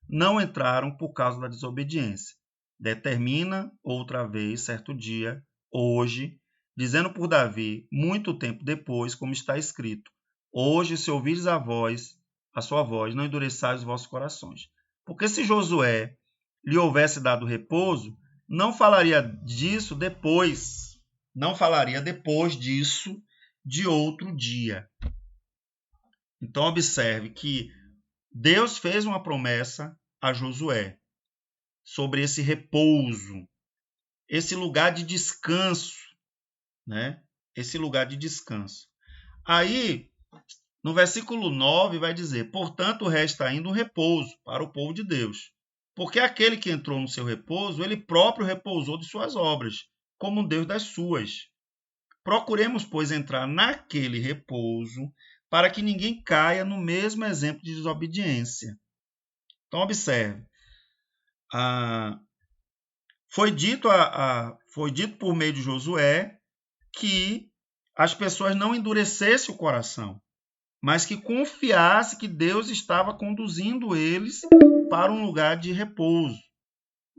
não entraram por causa da desobediência. Determina, outra vez, certo dia, hoje, dizendo por Davi, muito tempo depois, como está escrito: hoje, se ouvirdes a sua voz, não endureçais os vossos corações. Porque se Josué lhe houvesse dado repouso, não falaria disso depois, não falaria depois disso de outro dia. Então observe que Deus fez uma promessa a Josué sobre esse repouso, esse lugar de descanso, né? Esse lugar de descanso. Aí, no versículo 9 vai dizer: portanto, resta ainda um repouso para o povo de Deus. Porque aquele que entrou no seu repouso, ele próprio repousou de suas obras, como um Deus das suas. Procuremos, pois, entrar naquele repouso, para que ninguém caia no mesmo exemplo de desobediência. Então, observe. Foi dito por meio de Josué que as pessoas não endurecessem o coração, mas que confiassem que Deus estava conduzindo eles para um lugar de repouso,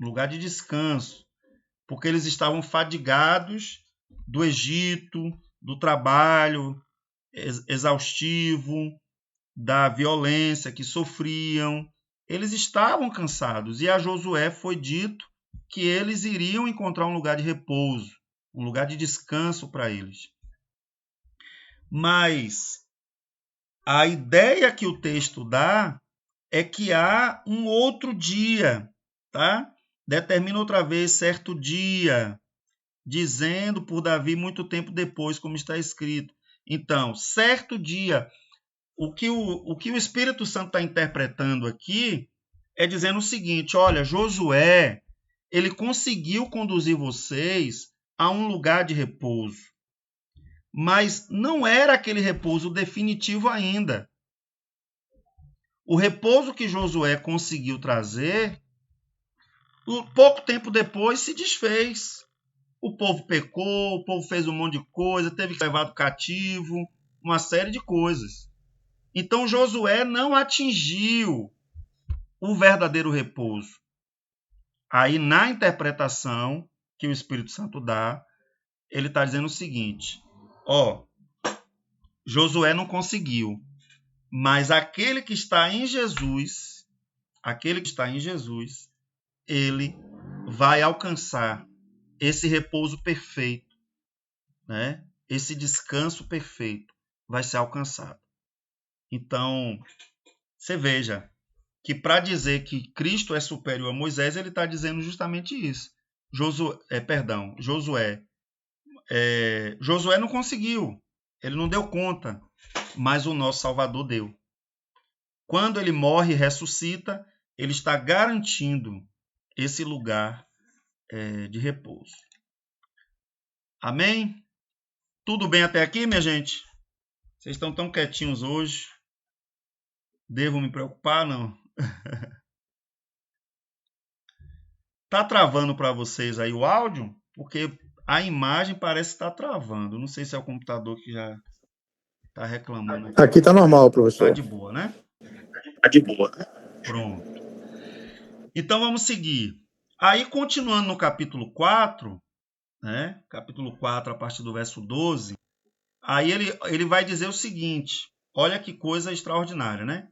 um lugar de descanso, porque eles estavam fadigados do Egito, do trabalho exaustivo, da violência que sofriam. Eles estavam cansados e a Josué foi dito que eles iriam encontrar um lugar de repouso, um lugar de descanso para eles. Mas a ideia que o texto dá é que há um outro dia, tá? Determina outra vez certo dia, dizendo por Davi muito tempo depois, como está escrito. Então, certo dia, o que o Espírito Santo está interpretando aqui é dizendo o seguinte: olha, Josué, ele conseguiu conduzir vocês a um lugar de repouso, mas não era aquele repouso definitivo ainda. O repouso que Josué conseguiu trazer, pouco tempo depois se desfez. O povo pecou, o povo fez um monte de coisa, teve que ser levado cativo, uma série de coisas. Então Josué não atingiu o verdadeiro repouso. Aí na interpretação que o Espírito Santo dá, ele está dizendo o seguinte: Josué não conseguiu, mas aquele que está em Jesus, ele vai alcançar esse repouso perfeito, né? Esse descanso perfeito vai ser alcançado. Então, você veja que para dizer que Cristo é superior a Moisés, ele está dizendo justamente isso. Josué não conseguiu, ele não deu conta, mas o nosso Salvador deu. Quando ele morre e ressuscita, ele está garantindo esse lugar de repouso. Amém? Tudo bem até aqui, minha gente? Vocês estão tão quietinhos hoje. Devo me preocupar? Não. Tá travando para vocês aí o áudio? Porque a imagem parece estar travando. Não sei se é o computador que já está reclamando. Aqui tá normal, professor. Tá de boa, né? Tá de boa. Pronto. Então vamos seguir. Aí, continuando no capítulo 4, né? Capítulo 4, a partir do verso 12, aí ele vai dizer o seguinte: olha que coisa extraordinária, né?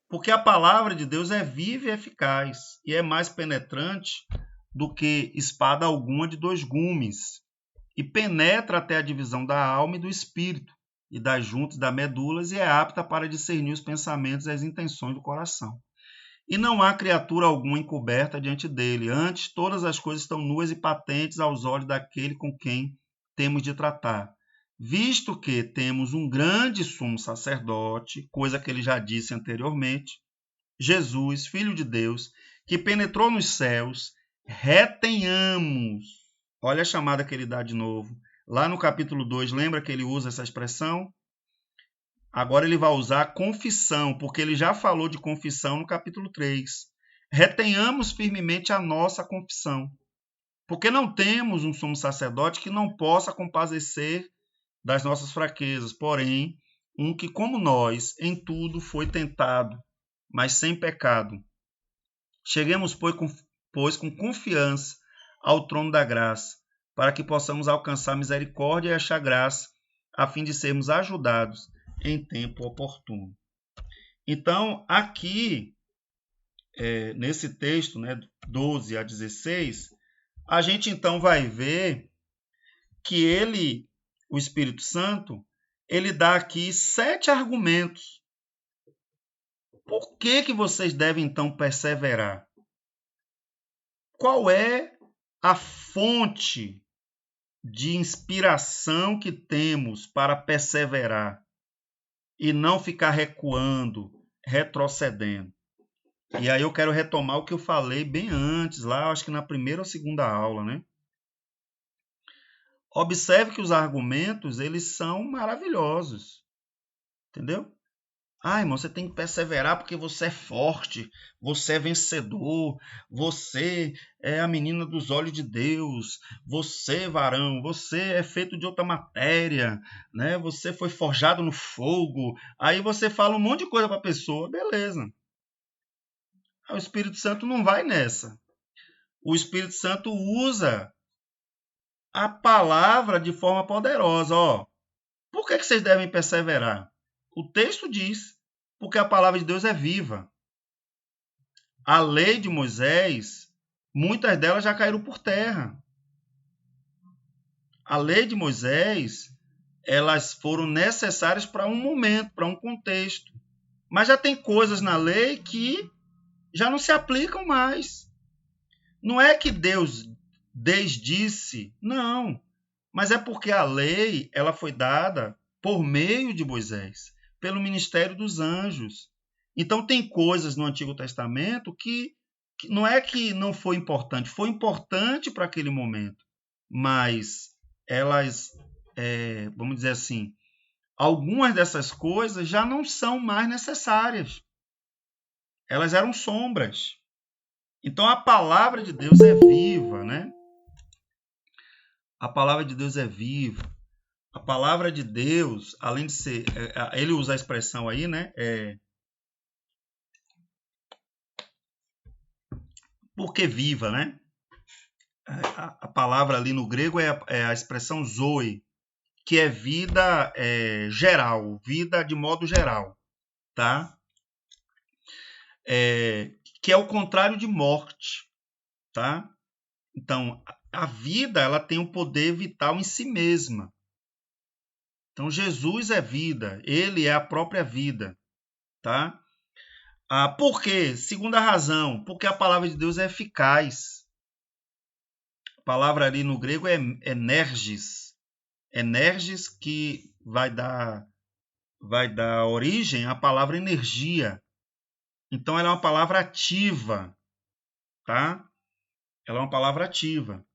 Porque a palavra de Deus é viva e eficaz, e é mais penetrante do que espada alguma de 2 gumes, e penetra até a divisão da alma e do espírito, e das juntas das medulas, e é apta para discernir os pensamentos e as intenções do coração. E não há criatura alguma encoberta diante dele, antes todas as coisas estão nuas e patentes aos olhos daquele com quem temos de tratar. Visto que temos um grande sumo sacerdote, coisa que ele já disse anteriormente, Jesus, Filho de Deus, que penetrou nos céus, retenhamos. Olha a chamada que ele dá de novo. Lá no capítulo 2, lembra que ele usa essa expressão? Agora ele vai usar confissão, porque ele já falou de confissão no capítulo 3. Retenhamos firmemente a nossa confissão, porque não temos um sumo sacerdote que não possa compadecer das nossas fraquezas, porém, um que, como nós, em tudo foi tentado, mas sem pecado. Cheguemos, pois, com confiança ao trono da graça, para que possamos alcançar misericórdia e achar graça, a fim de sermos ajudados em tempo oportuno. Então, aqui, nesse texto, né, 12 a 16, a gente então vai ver que ele, o Espírito Santo, ele dá aqui 7 argumentos. Por que vocês devem então perseverar? Qual é a fonte de inspiração que temos para perseverar e não ficar recuando, retrocedendo? E aí eu quero retomar o que eu falei bem antes, lá acho que na primeira ou segunda aula, né? Observe que os argumentos, eles são maravilhosos, entendeu? Irmão, você tem que perseverar porque você é forte, você é vencedor, você é a menina dos olhos de Deus, você, varão, você é feito de outra matéria, né? Você foi forjado no fogo. Aí você fala um monte de coisa para a pessoa, beleza. O Espírito Santo não vai nessa. O Espírito Santo usa a palavra de forma poderosa. Por que vocês devem perseverar? O texto diz, porque a palavra de Deus é viva. A lei de Moisés, muitas delas já caíram por terra. A lei de Moisés, elas foram necessárias para um momento, para um contexto. Mas já tem coisas na lei que já não se aplicam mais. Não é que Deus desdisse, não. Mas é porque a lei, ela foi dada por meio de Moisés, pelo ministério dos anjos. Então tem coisas no Antigo Testamento que não é que não foi importante para aquele momento, mas elas, vamos dizer assim, algumas dessas coisas já não são mais necessárias. Elas eram sombras. Então a palavra de Deus é viva, né? A palavra de Deus é viva. A palavra de Deus, além de ser... ele usa a expressão aí, né? Por que viva, né? A palavra ali no grego é a expressão zoe, que é vida geral, vida de modo geral, tá? Que é o contrário de morte, tá? Então, a vida, ela tem um poder vital em si mesma. Então, Jesus é vida, ele é a própria vida, tá? Por quê? Segunda razão, porque a palavra de Deus é eficaz. A palavra ali no grego é energes. Energes que vai dar origem à palavra energia. Então, ela é uma palavra ativa, tá? Ela é uma palavra ativa.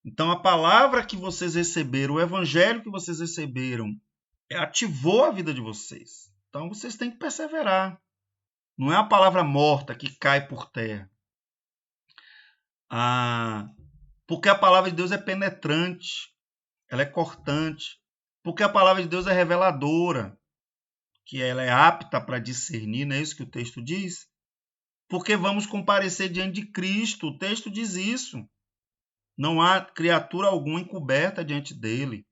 Então, a palavra que vocês receberam, o evangelho que vocês receberam, ativou a vida de vocês. Então, vocês têm que perseverar. Não é a palavra morta que cai por terra. Porque a palavra de Deus é penetrante, ela é cortante. Porque a palavra de Deus é reveladora, que ela é apta para discernir, não é isso que o texto diz? Porque vamos comparecer diante de Cristo, o texto diz isso. Não há criatura alguma encoberta diante dele.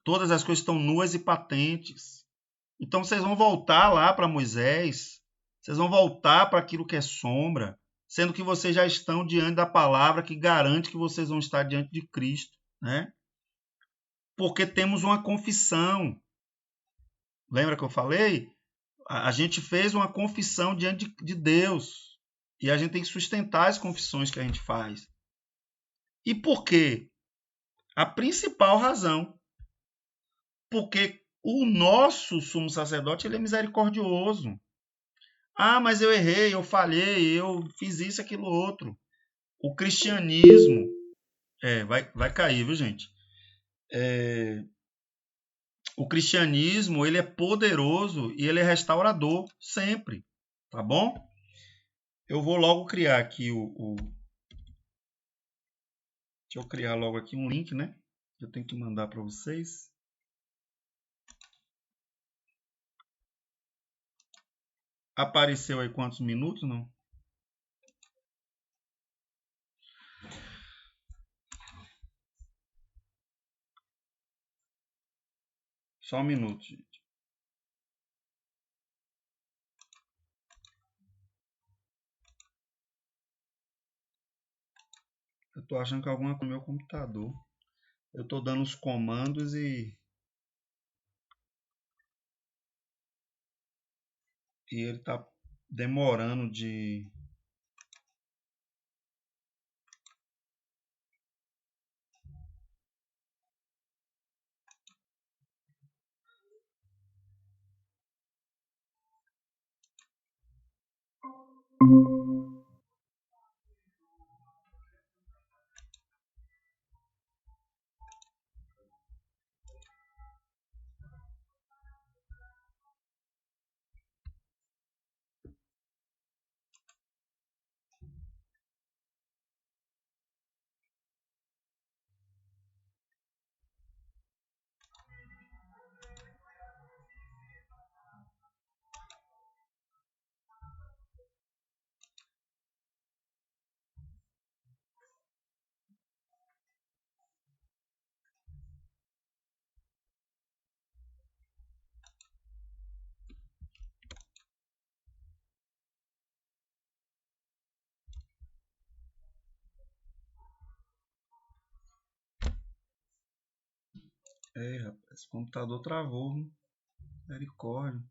Todas as coisas estão nuas e patentes. Então vocês vão voltar lá para Moisés, vocês vão voltar para aquilo que é sombra, sendo que vocês já estão diante da palavra que garante que vocês vão estar diante de Cristo, né? Porque temos uma confissão. Lembra que eu falei? A gente fez uma confissão diante de Deus e a gente tem que sustentar as confissões que a gente faz. E por quê? A principal razão, porque o nosso sumo sacerdote ele é misericordioso. Mas eu errei, eu falhei, eu fiz isso, aquilo, outro. O cristianismo... vai cair, viu, gente? O cristianismo ele é poderoso e ele é restaurador, sempre. Tá bom? Eu vou logo criar aqui Deixa eu criar logo aqui um link, né? Eu tenho que mandar para vocês. Apareceu aí quantos minutos, não? Só um minuto, gente. Eu tô achando que alguma coisa no meu computador. Eu tô dando os comandos e ele tá demorando de... rapaz, esse computador travou, hein? Misericórdia.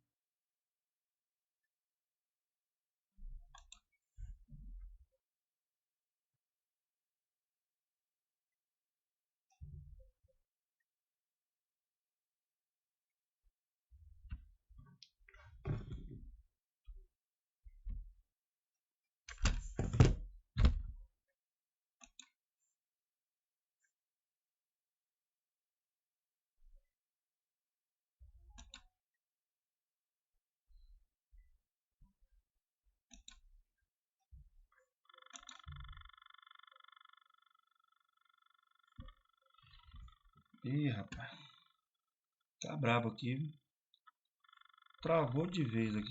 Ih, rapaz. Tá bravo aqui. Travou de vez aqui.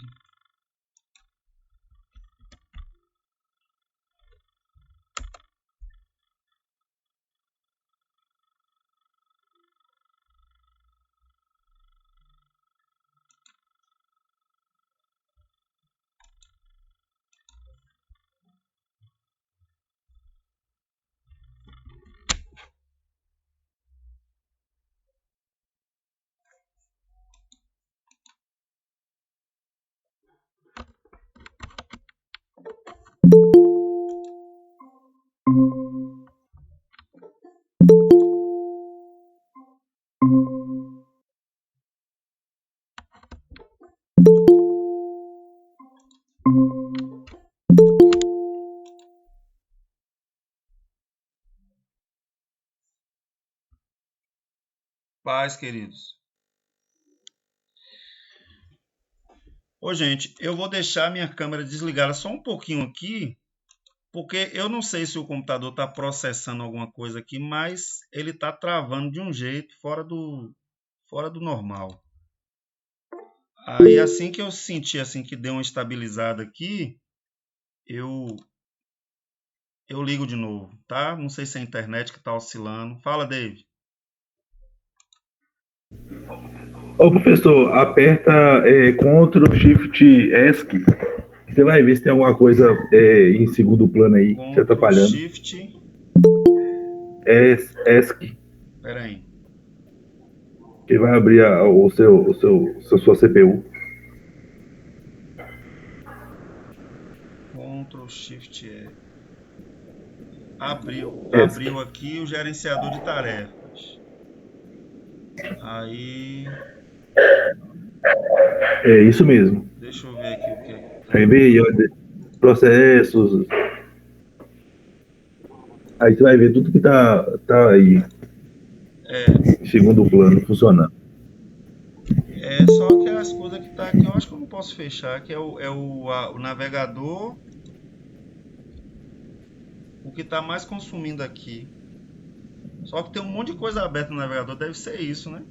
Paz, queridos. Ô, gente, eu vou deixar minha câmera desligada só um pouquinho aqui, porque eu não sei se o computador está processando alguma coisa aqui, mas ele está travando de um jeito fora do normal. Aí, assim que eu senti assim que deu uma estabilizada aqui, eu ligo de novo, tá? Não sei se é a internet que está oscilando. Fala, David. Ô, professor, aperta Ctrl Shift ESC. Você vai ver se tem alguma coisa em segundo plano aí te Ctrl atrapalhando. Shift. ESC. Pera aí. Que vai abrir sua CPU. Ctrl Shift E. Abriu aqui o gerenciador de tarefas. Aí, É isso mesmo. deixa eu ver aqui o que é. Aí vem processos. Aí você vai ver tudo que tá aí em segundo plano funcionando. É só que as coisas que tá aqui, eu acho que eu não posso fechar, que é o navegador. O que está mais consumindo aqui. Só que tem um monte de coisa aberta no navegador, deve ser isso, né?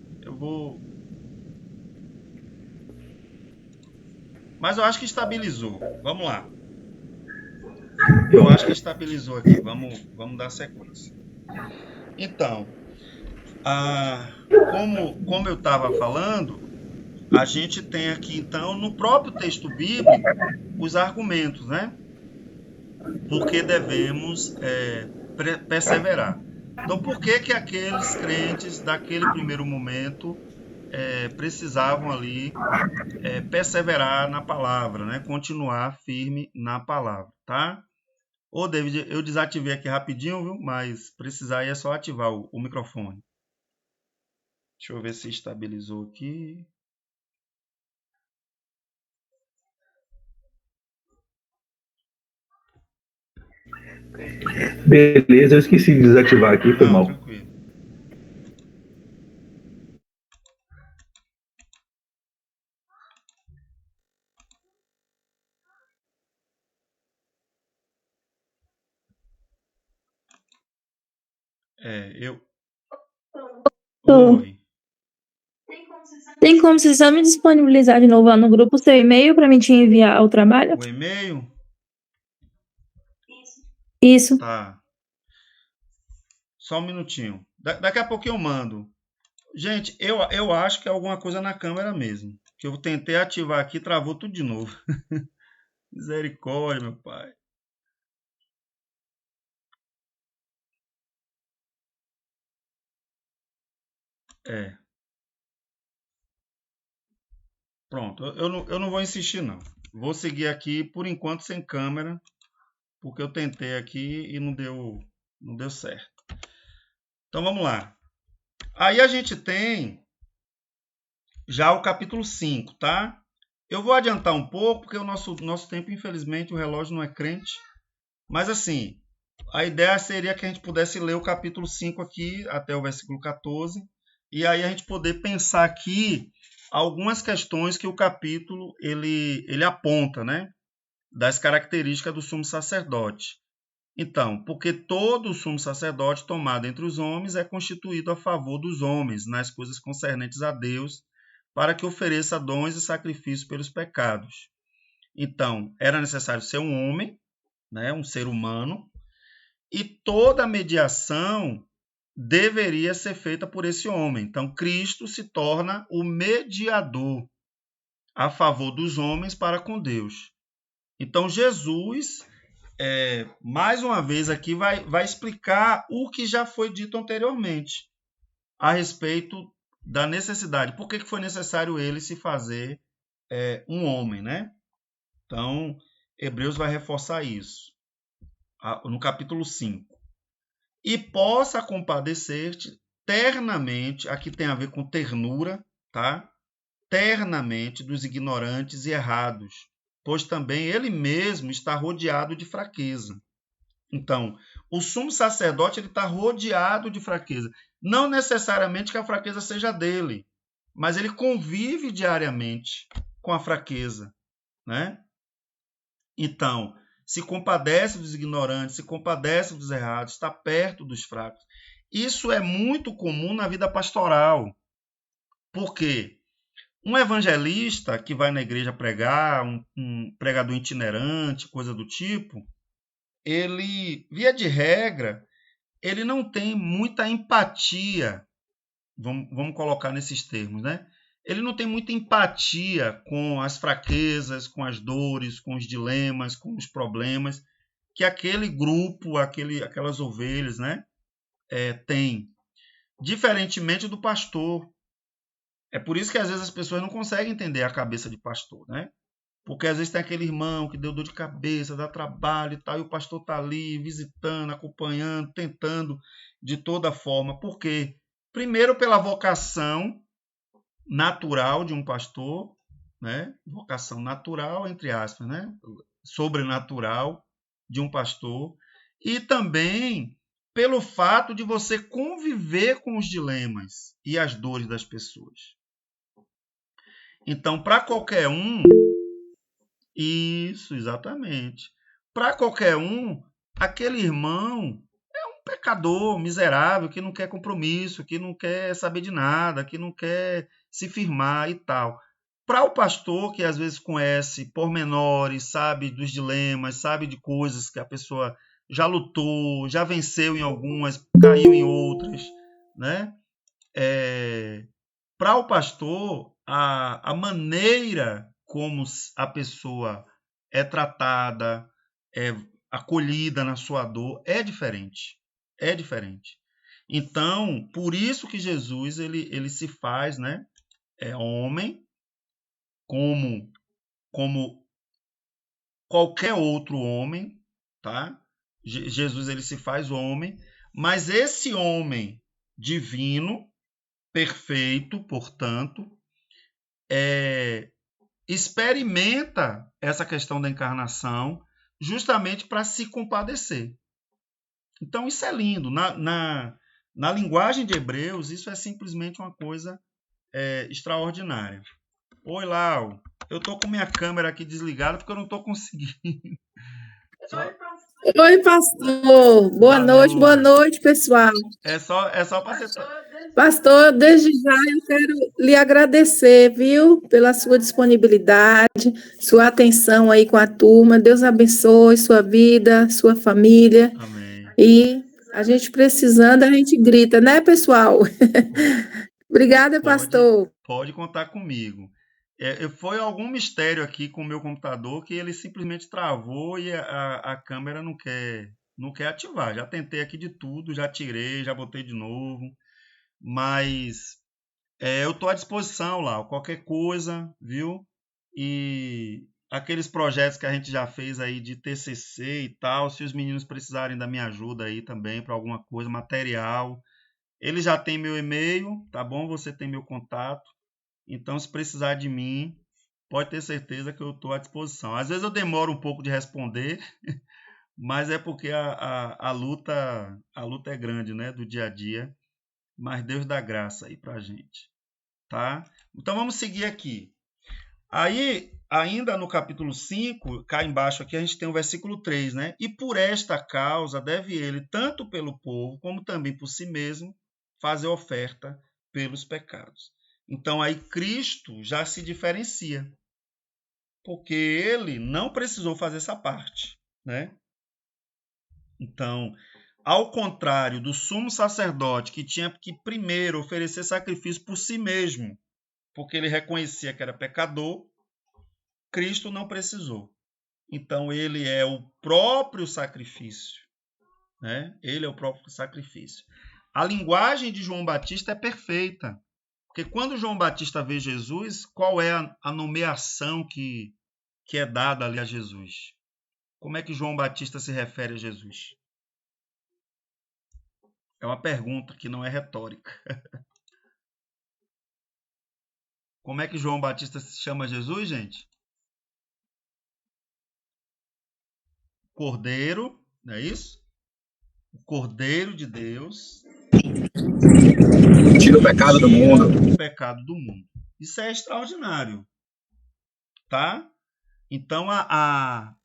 Mas eu acho que estabilizou. Vamos lá. Eu acho que estabilizou aqui. Vamos dar sequência. Então, como eu estava falando, a gente tem aqui, então, no próprio texto bíblico, os argumentos, né? Porque devemos perseverar. Então, por que aqueles crentes daquele primeiro momento precisavam ali perseverar na palavra, né? Continuar firme na palavra, tá? Ô, David, eu desativei aqui rapidinho, viu? Mas precisar aí é só ativar o microfone. Deixa eu ver se estabilizou aqui. Beleza, eu esqueci de desativar aqui, foi mal. Tranquilo. Oi. Tem como você só me disponibilizar de novo lá no grupo o seu e-mail para mim te enviar o trabalho? O e-mail? Isso. Tá. Só um minutinho. Daqui a pouco eu mando. Gente, eu acho que é alguma coisa na câmera mesmo. Que eu tentei ativar aqui, travou tudo de novo. Misericórdia, meu pai. Pronto, eu não vou insistir, não. Vou seguir aqui, por enquanto, sem câmera, porque eu tentei aqui e não deu certo. Então, vamos lá. Aí a gente tem já o capítulo 5, tá? Eu vou adiantar um pouco, porque o nosso tempo, infelizmente, o relógio não é crente. Mas, assim, a ideia seria que a gente pudesse ler o capítulo 5 aqui, até o versículo 14, e aí a gente poder pensar aqui algumas questões que o capítulo ele aponta, né? Das características do sumo sacerdote. Então, porque todo sumo sacerdote tomado entre os homens é constituído a favor dos homens nas coisas concernentes a Deus, para que ofereça dons e sacrifícios pelos pecados. Então, era necessário ser um homem, né, um ser humano, e toda a mediação deveria ser feita por esse homem. Então, Cristo se torna o mediador a favor dos homens para com Deus. Então, Jesus, mais uma vez aqui, vai explicar o que já foi dito anteriormente a respeito da necessidade. Por que foi necessário ele se fazer um homem, né? Então, Hebreus vai reforçar isso no capítulo 5. E possa compadecer-te ternamente, aqui tem a ver com ternura, tá? Ternamente dos ignorantes e errados, pois também ele mesmo está rodeado de fraqueza. Então, o sumo sacerdote ele está rodeado de fraqueza. Não necessariamente que a fraqueza seja dele, mas ele convive diariamente com a fraqueza, né? Então, se compadece dos ignorantes, se compadece dos errados, está perto dos fracos. Isso é muito comum na vida pastoral. Por quê? Um evangelista que vai na igreja pregar, um pregador itinerante, coisa do tipo, ele, via de regra, ele não tem muita empatia, vamos colocar nesses termos, né? Ele não tem muita empatia com as fraquezas, com as dores, com os dilemas, com os problemas que aquele grupo, aquelas ovelhas, né, tem. Diferentemente do pastor. É por isso que às vezes as pessoas não conseguem entender a cabeça de pastor, né? Porque às vezes tem aquele irmão que deu dor de cabeça, dá trabalho e tal, e o pastor está ali visitando, acompanhando, tentando de toda forma. Por quê? Primeiro, pela vocação natural de um pastor, né? Vocação natural, entre aspas, né? Sobrenatural de um pastor. E também pelo fato de você conviver com os dilemas e as dores das pessoas. Então, para qualquer um, isso, exatamente. Para qualquer um, aquele irmão é um pecador miserável que não quer compromisso, que não quer saber de nada, que não quer se firmar e tal. Para o pastor, que às vezes conhece pormenores, sabe dos dilemas, sabe de coisas que a pessoa já lutou, já venceu em algumas, caiu em outras, né? Para o pastor, a maneira como a pessoa é tratada, é acolhida na sua dor, é diferente. É diferente. Então, por isso que Jesus ele se faz, né, homem, como qualquer outro homem, tá? Jesus ele se faz homem, mas esse homem divino, perfeito, portanto, experimenta essa questão da encarnação justamente para se compadecer. Então, isso é lindo. Na linguagem de Hebreus, isso é simplesmente uma coisa extraordinária. Oi, Lau. Eu estou com minha câmera aqui desligada porque eu não estou conseguindo. Oi, pastor. Boa noite, pessoal. É só para você... Pastor, desde já eu quero lhe agradecer, viu, pela sua disponibilidade, sua atenção aí com a turma. Deus abençoe sua vida, sua família. Amém. E a gente precisando, a gente grita, né, pessoal? Obrigada, pastor. Pode contar comigo. Foi algum mistério aqui com o meu computador que ele simplesmente travou e a câmera não quer ativar. Já tentei aqui de tudo, já tirei, já botei de novo. Mas eu estou à disposição lá, qualquer coisa, viu? E aqueles projetos que a gente já fez aí de TCC e tal, se os meninos precisarem da minha ajuda aí também para alguma coisa, material, eles já têm meu e-mail, tá bom? Você tem meu contato. Então, se precisar de mim, pode ter certeza que eu estou à disposição. Às vezes eu demoro um pouco de responder, mas é porque a luta é grande, né? Do dia a dia. Mas Deus dá graça aí pra gente, tá? Então vamos seguir aqui. Aí, ainda no capítulo 5, cá embaixo aqui a gente tem o versículo 3, né? E por esta causa deve ele, tanto pelo povo, como também por si mesmo, fazer oferta pelos pecados. Então aí Cristo já se diferencia, porque ele não precisou fazer essa parte, né? Então, ao contrário do sumo sacerdote, que tinha que primeiro oferecer sacrifício por si mesmo, porque ele reconhecia que era pecador, Cristo não precisou. Então, ele é o próprio sacrifício, né? Ele é o próprio sacrifício. A linguagem de João Batista é perfeita, porque quando João Batista vê Jesus, qual é a nomeação que é dada ali a Jesus? Como é que João Batista se refere a Jesus? É uma pergunta que não é retórica. Como é que João Batista se chama Jesus, gente? Cordeiro Não é isso? O Cordeiro de Deus Tira o pecado do mundo. o pecado do mundo. Isso é extraordinário, tá? Então, a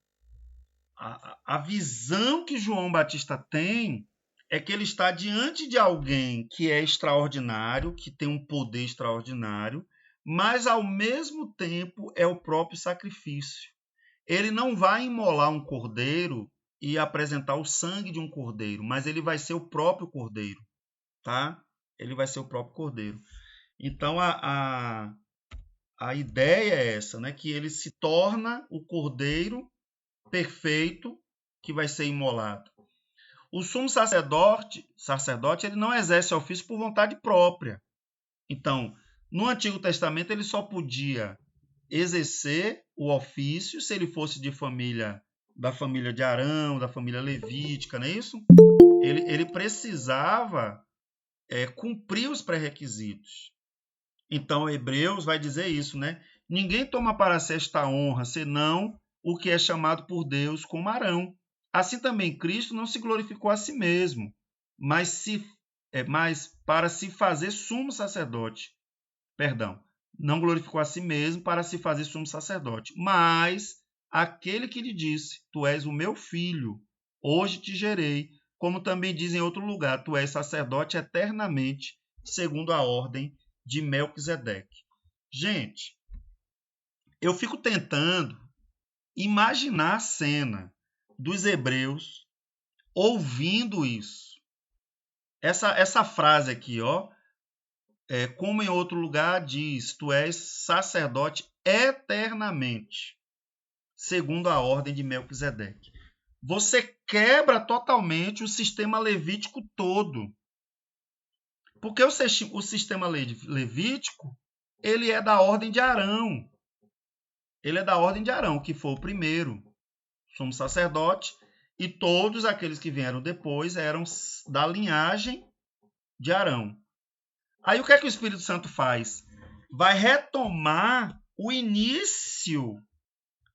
visão que João Batista tem é que ele está diante de alguém que é extraordinário, que tem um poder extraordinário, mas, ao mesmo tempo, é o próprio sacrifício. Ele não vai imolar um cordeiro e apresentar o sangue de um cordeiro, mas ele vai ser o próprio cordeiro, tá? Ele vai ser o próprio cordeiro. Então, a ideia é essa, né? Que ele se torna o cordeiro perfeito que vai ser imolado. O sumo sacerdote, ele não exerce ofício por vontade própria. Então, no Antigo Testamento, ele só podia exercer o ofício se ele fosse da família de Arão, da família levítica, não é isso? Ele precisava cumprir os pré-requisitos. Então, Hebreus vai dizer isso, né? Ninguém toma para si esta honra, senão o que é chamado por Deus como Arão. Assim também Cristo não se glorificou a si mesmo, mas para se fazer sumo sacerdote. Perdão, não glorificou a si mesmo para se fazer sumo sacerdote, mas aquele que lhe disse, tu és o meu filho, hoje te gerei, como também diz em outro lugar, tu és sacerdote eternamente, segundo a ordem de Melquisedeque. Gente, eu fico tentando imaginar a cena dos hebreus ouvindo isso. Essa frase aqui, ó, como em outro lugar diz, tu és sacerdote eternamente, segundo a ordem de Melquisedeque. Você quebra totalmente o sistema levítico todo. Porque o sistema levítico, ele é da ordem de Arão. Ele é da ordem de Arão, que foi o primeiro sumo sacerdote, e todos aqueles que vieram depois eram da linhagem de Arão. Aí o que é que o Espírito Santo faz? Vai retomar o início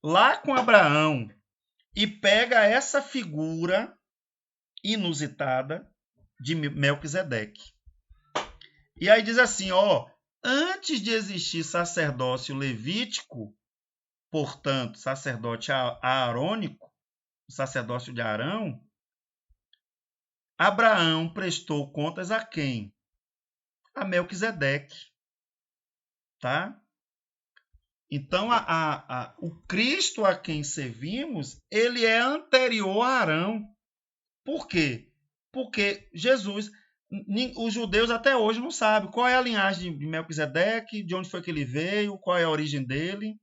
lá com Abraão e pega essa figura inusitada de Melquisedeque. E aí diz assim, ó, antes de existir sacerdócio levítico, portanto, sacerdote aarônico, o sacerdócio de Arão, Abraão prestou contas a quem? A Melquisedeque, tá? Então, o Cristo a quem servimos, ele é anterior a Arão. Por quê? Porque Jesus, os judeus até hoje não sabem qual é a linhagem de Melquisedeque, de onde foi que ele veio, qual é a origem dele.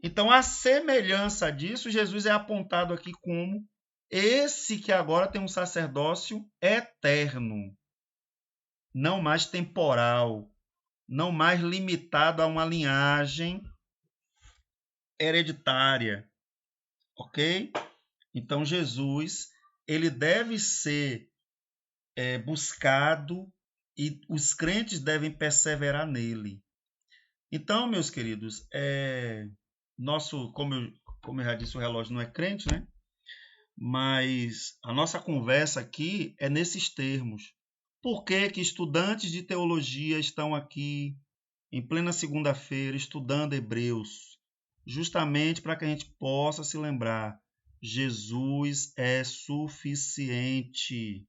Então, a semelhança disso, Jesus é apontado aqui como esse que agora tem um sacerdócio eterno, não mais temporal, não mais limitado a uma linhagem hereditária, ok? Então, Jesus, ele deve ser buscado e os crentes devem perseverar nele. Então, meus queridos, como eu já disse, o relógio não é crente, né? Mas a nossa conversa aqui é nesses termos. Por que que estudantes de teologia estão aqui em plena segunda-feira estudando Hebreus? Justamente para que a gente possa se lembrar, Jesus é suficiente.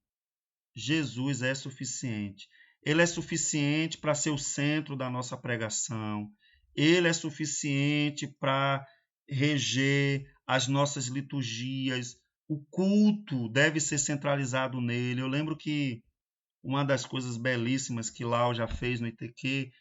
Jesus é suficiente. Ele é suficiente para ser o centro da nossa pregação. Ele é suficiente para reger as nossas liturgias. O culto deve ser centralizado nele. Eu lembro que uma das coisas belíssimas que Lau já fez no ITQ,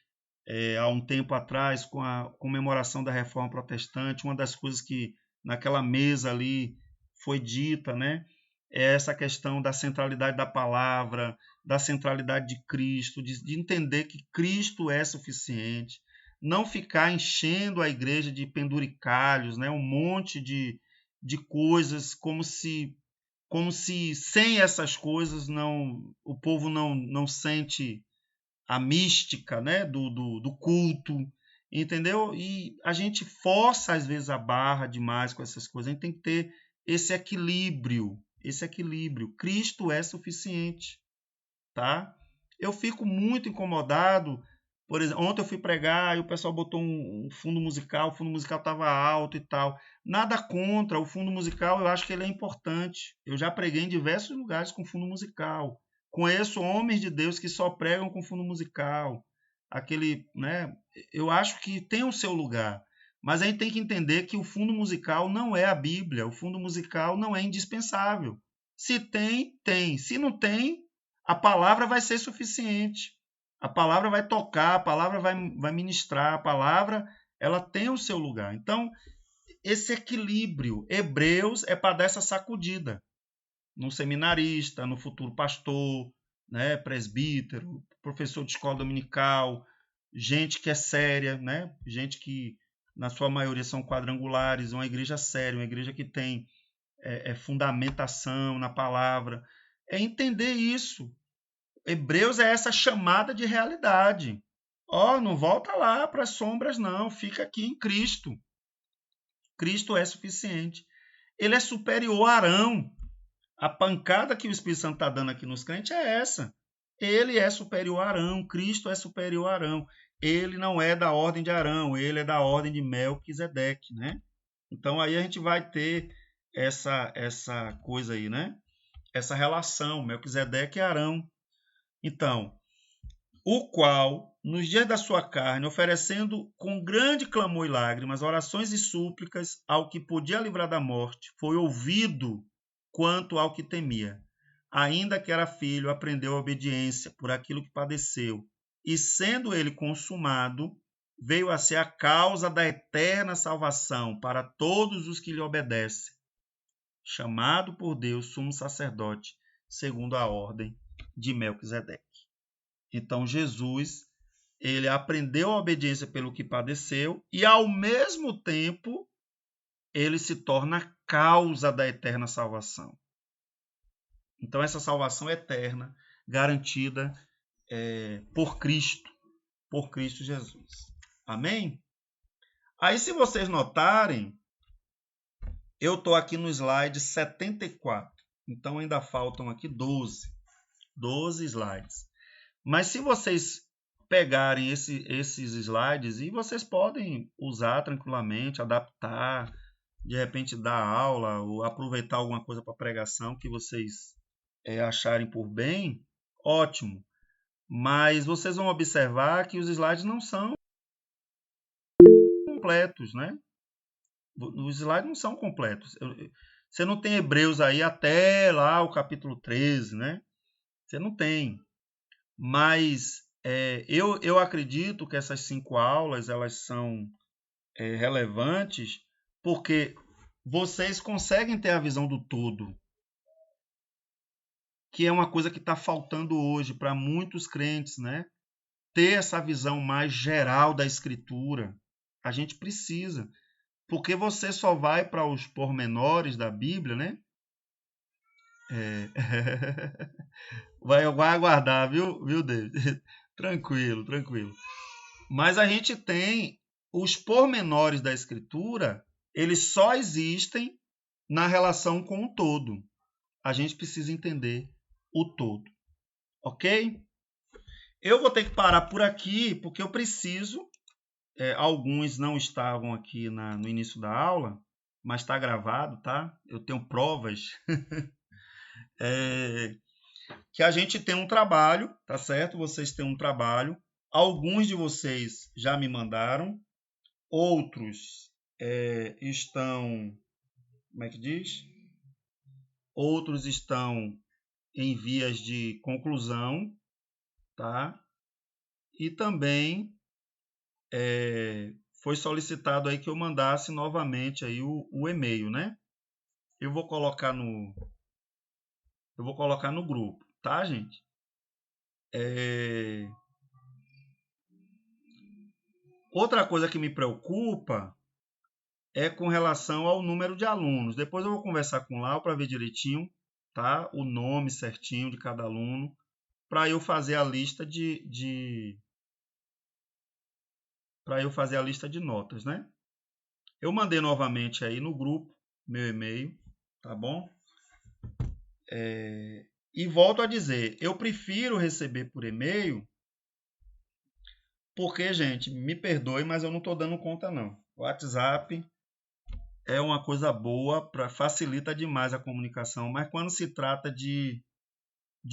há um tempo atrás, com a comemoração da Reforma Protestante, uma das coisas que naquela mesa ali foi dita, né? É essa questão da centralidade da palavra, da centralidade de Cristo, de entender que Cristo é suficiente, não ficar enchendo a igreja de penduricalhos, né? Um monte de coisas, como se sem essas coisas o povo não sente a mística, né? do culto, entendeu? E a gente força às vezes a barra demais com essas coisas, a gente tem que ter esse equilíbrio. Cristo é suficiente, tá? Eu fico muito incomodado. Por exemplo, ontem eu fui pregar e o pessoal botou um fundo musical, o fundo musical estava alto e tal. Nada contra, o fundo musical eu acho que ele é importante. Eu já preguei em diversos lugares com fundo musical. Conheço homens de Deus que só pregam com fundo musical. Né? Eu acho que tem o seu lugar. Mas a gente tem que entender que o fundo musical não é a Bíblia. O fundo musical não é indispensável. Se tem, tem. Se não tem, a palavra vai ser suficiente. A palavra vai tocar, a palavra vai ministrar, a palavra ela tem o seu lugar. Então, esse equilíbrio, Hebreus é para dar essa sacudida no seminarista, no futuro pastor, né, presbítero, professor de escola dominical, gente que é séria, né, gente que na sua maioria são quadrangulares, uma igreja séria, uma igreja que tem fundamentação na palavra. É entender isso. Hebreus é essa chamada de realidade. Não volta lá para as sombras, não. Fica aqui em Cristo. Cristo é suficiente. Ele é superior a Arão. A pancada que o Espírito Santo está dando aqui nos crentes é essa. Ele é superior a Arão. Cristo é superior a Arão. Ele não é da ordem de Arão. Ele é da ordem de Melquisedeque, né? Então aí a gente vai ter essa coisa aí, né? Essa relação, Melquisedeque e Arão. Então, o qual, nos dias da sua carne, oferecendo com grande clamor e lágrimas, orações e súplicas ao que podia livrar da morte, foi ouvido quanto ao que temia. Ainda que era filho, aprendeu a obediência por aquilo que padeceu, e sendo ele consumado, veio a ser a causa da eterna salvação para todos os que lhe obedecem, chamado por Deus sumo sacerdote, segundo a ordem de Melquisedeque. Então Jesus, ele aprendeu a obediência pelo que padeceu e ao mesmo tempo ele se torna a causa da eterna salvação. Então essa salvação é eterna, garantida por Cristo Jesus. Amém? Aí se vocês notarem, eu estou aqui no slide 74. Então ainda faltam aqui 12 slides. Mas se vocês pegarem esses slides, e vocês podem usar tranquilamente, adaptar, de repente dar aula, ou aproveitar alguma coisa para pregação que vocês acharem por bem, ótimo. Mas vocês vão observar que os slides não são completos, né? Os slides não são completos. Você não tem Hebreus aí até lá o capítulo 13, né? Você não tem. Mas eu acredito que essas 5 aulas elas são relevantes porque vocês conseguem ter a visão do todo, que é uma coisa que está faltando hoje para muitos crentes, né? Ter essa visão mais geral da Escritura. A gente precisa, porque você só vai para os pormenores da Bíblia, né? Vai aguardar, viu, David? Tranquilo. Mas a gente tem os pormenores da Escritura, eles só existem na relação com o todo. A gente precisa entender o todo. Ok? Eu vou ter que parar por aqui, porque eu preciso. Alguns não estavam aqui no início da aula, mas está gravado, tá? Eu tenho provas. Que a gente tem um trabalho, tá certo? Vocês têm um trabalho. Alguns de vocês já me mandaram. Outros estão... Como é que diz? Outros estão em vias de conclusão, tá? E também foi solicitado aí que eu mandasse novamente aí o e-mail, né? Eu vou colocar no grupo, tá, gente? Outra coisa que me preocupa é com relação ao número de alunos. Depois eu vou conversar com o Lau para ver direitinho, tá? O nome certinho de cada aluno, para eu fazer a lista de notas, né? Eu mandei novamente aí no grupo meu e-mail, tá bom? E volto a dizer, eu prefiro receber por e-mail, porque, gente, me perdoe, mas eu não estou dando conta, não. O WhatsApp é uma coisa boa, facilita demais a comunicação, mas quando se trata de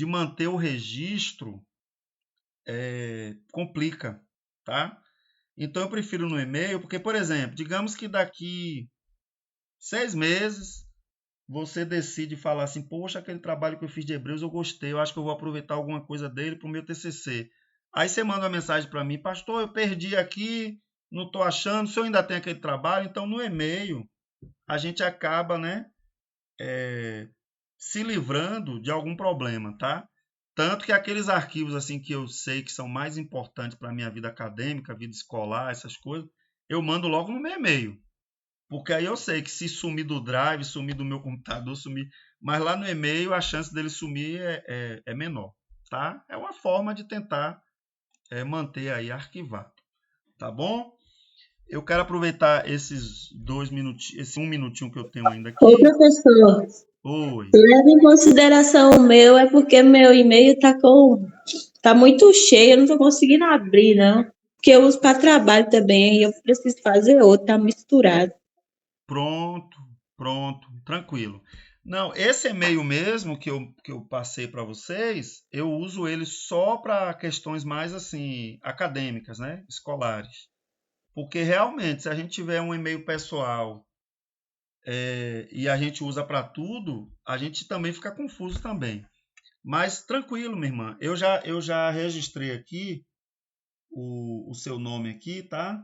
manter o registro, complica, tá? Então eu prefiro no e-mail, porque, por exemplo, digamos que daqui 6 meses você decide falar assim, poxa, aquele trabalho que eu fiz de Hebreus eu gostei, eu acho que eu vou aproveitar alguma coisa dele para o meu TCC. Aí você manda uma mensagem para mim, pastor, eu perdi aqui, não estou achando, o senhor ainda tem aquele trabalho? Então no e-mail a gente acaba, né, se livrando de algum problema, tá? Tanto que aqueles arquivos assim que eu sei que são mais importantes para a minha vida acadêmica, vida escolar, essas coisas, eu mando logo no meu e-mail. Porque aí eu sei que se sumir do drive, sumir do meu computador, sumir... Mas lá no e-mail a chance dele sumir é menor, tá? É uma forma de tentar manter aí arquivado, tá bom? Eu quero aproveitar esses 2 minutinhos, esse 1 minutinho que eu tenho ainda aqui. Ô, professor, Oi. leve em consideração o meu, é porque meu e-mail tá muito cheio, eu não tô conseguindo abrir, não. Porque eu uso para trabalho também, e eu preciso fazer outro, tá misturado. Pronto, tranquilo. Não, esse e-mail mesmo que eu passei para vocês, eu uso ele só para questões mais assim acadêmicas, né, escolares. Porque realmente, se a gente tiver um e-mail pessoal e a gente usa para tudo, a gente também fica confuso também. Mas tranquilo, minha irmã. Eu já registrei aqui o seu nome aqui, tá?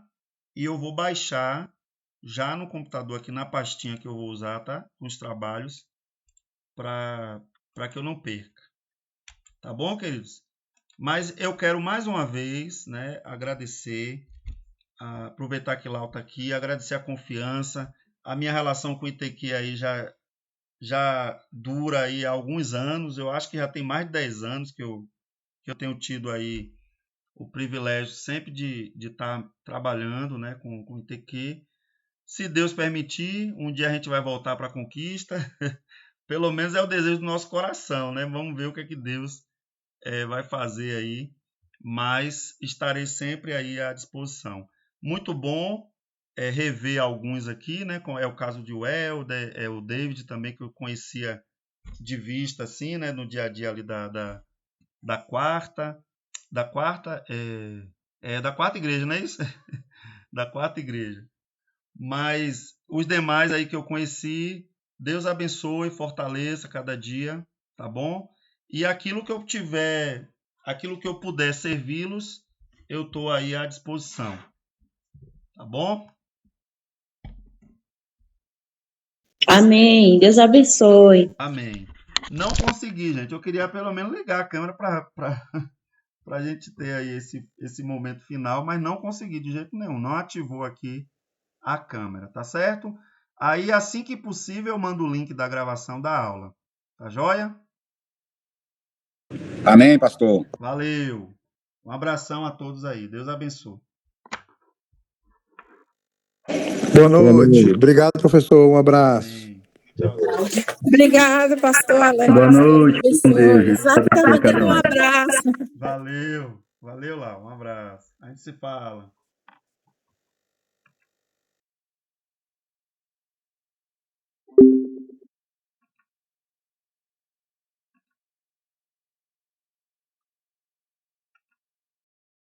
E eu vou baixar já no computador aqui na pastinha que eu vou usar, tá? Com os trabalhos, para que eu não perca. Tá bom, queridos? Mas eu quero mais uma vez, né, agradecer, aproveitar que Lau está aqui, agradecer a confiança. A minha relação com o ITQ aí já dura aí há alguns anos. Eu acho que já tem mais de 10 anos que eu tenho tido aí o privilégio sempre de estar trabalhando, né, com o ITQ. Se Deus permitir, um dia a gente vai voltar para a conquista. Pelo menos é o desejo do nosso coração, né? Vamos ver o que é que Deus vai fazer aí. Mas estarei sempre aí à disposição. Muito bom rever alguns aqui, né? É o caso de Welder, o David também, que eu conhecia de vista, assim, né? No dia a dia ali da quarta. Da quarta igreja, não é isso? Da quarta igreja. Mas os demais aí que eu conheci, Deus abençoe, fortaleça cada dia, tá bom? E aquilo que eu tiver, aquilo que eu puder servi-los, eu estou aí à disposição, tá bom? Amém. Deus abençoe. Amém. Não consegui, gente. Eu queria pelo menos ligar a câmera para a gente ter aí esse momento final, mas não consegui de jeito nenhum. Não ativou aqui a câmera, tá certo? Aí, assim que possível, eu mando o link da gravação da aula. Tá joia? Amém, pastor. Valeu. Um abração a todos aí. Deus abençoe. Boa noite. Obrigado, professor. Um abraço. Amém. Tchau. Obrigada, pastor Alex. Boa noite, com Deus. Exatamente, um abraço. Valeu. Valeu lá. Um abraço. A gente se fala.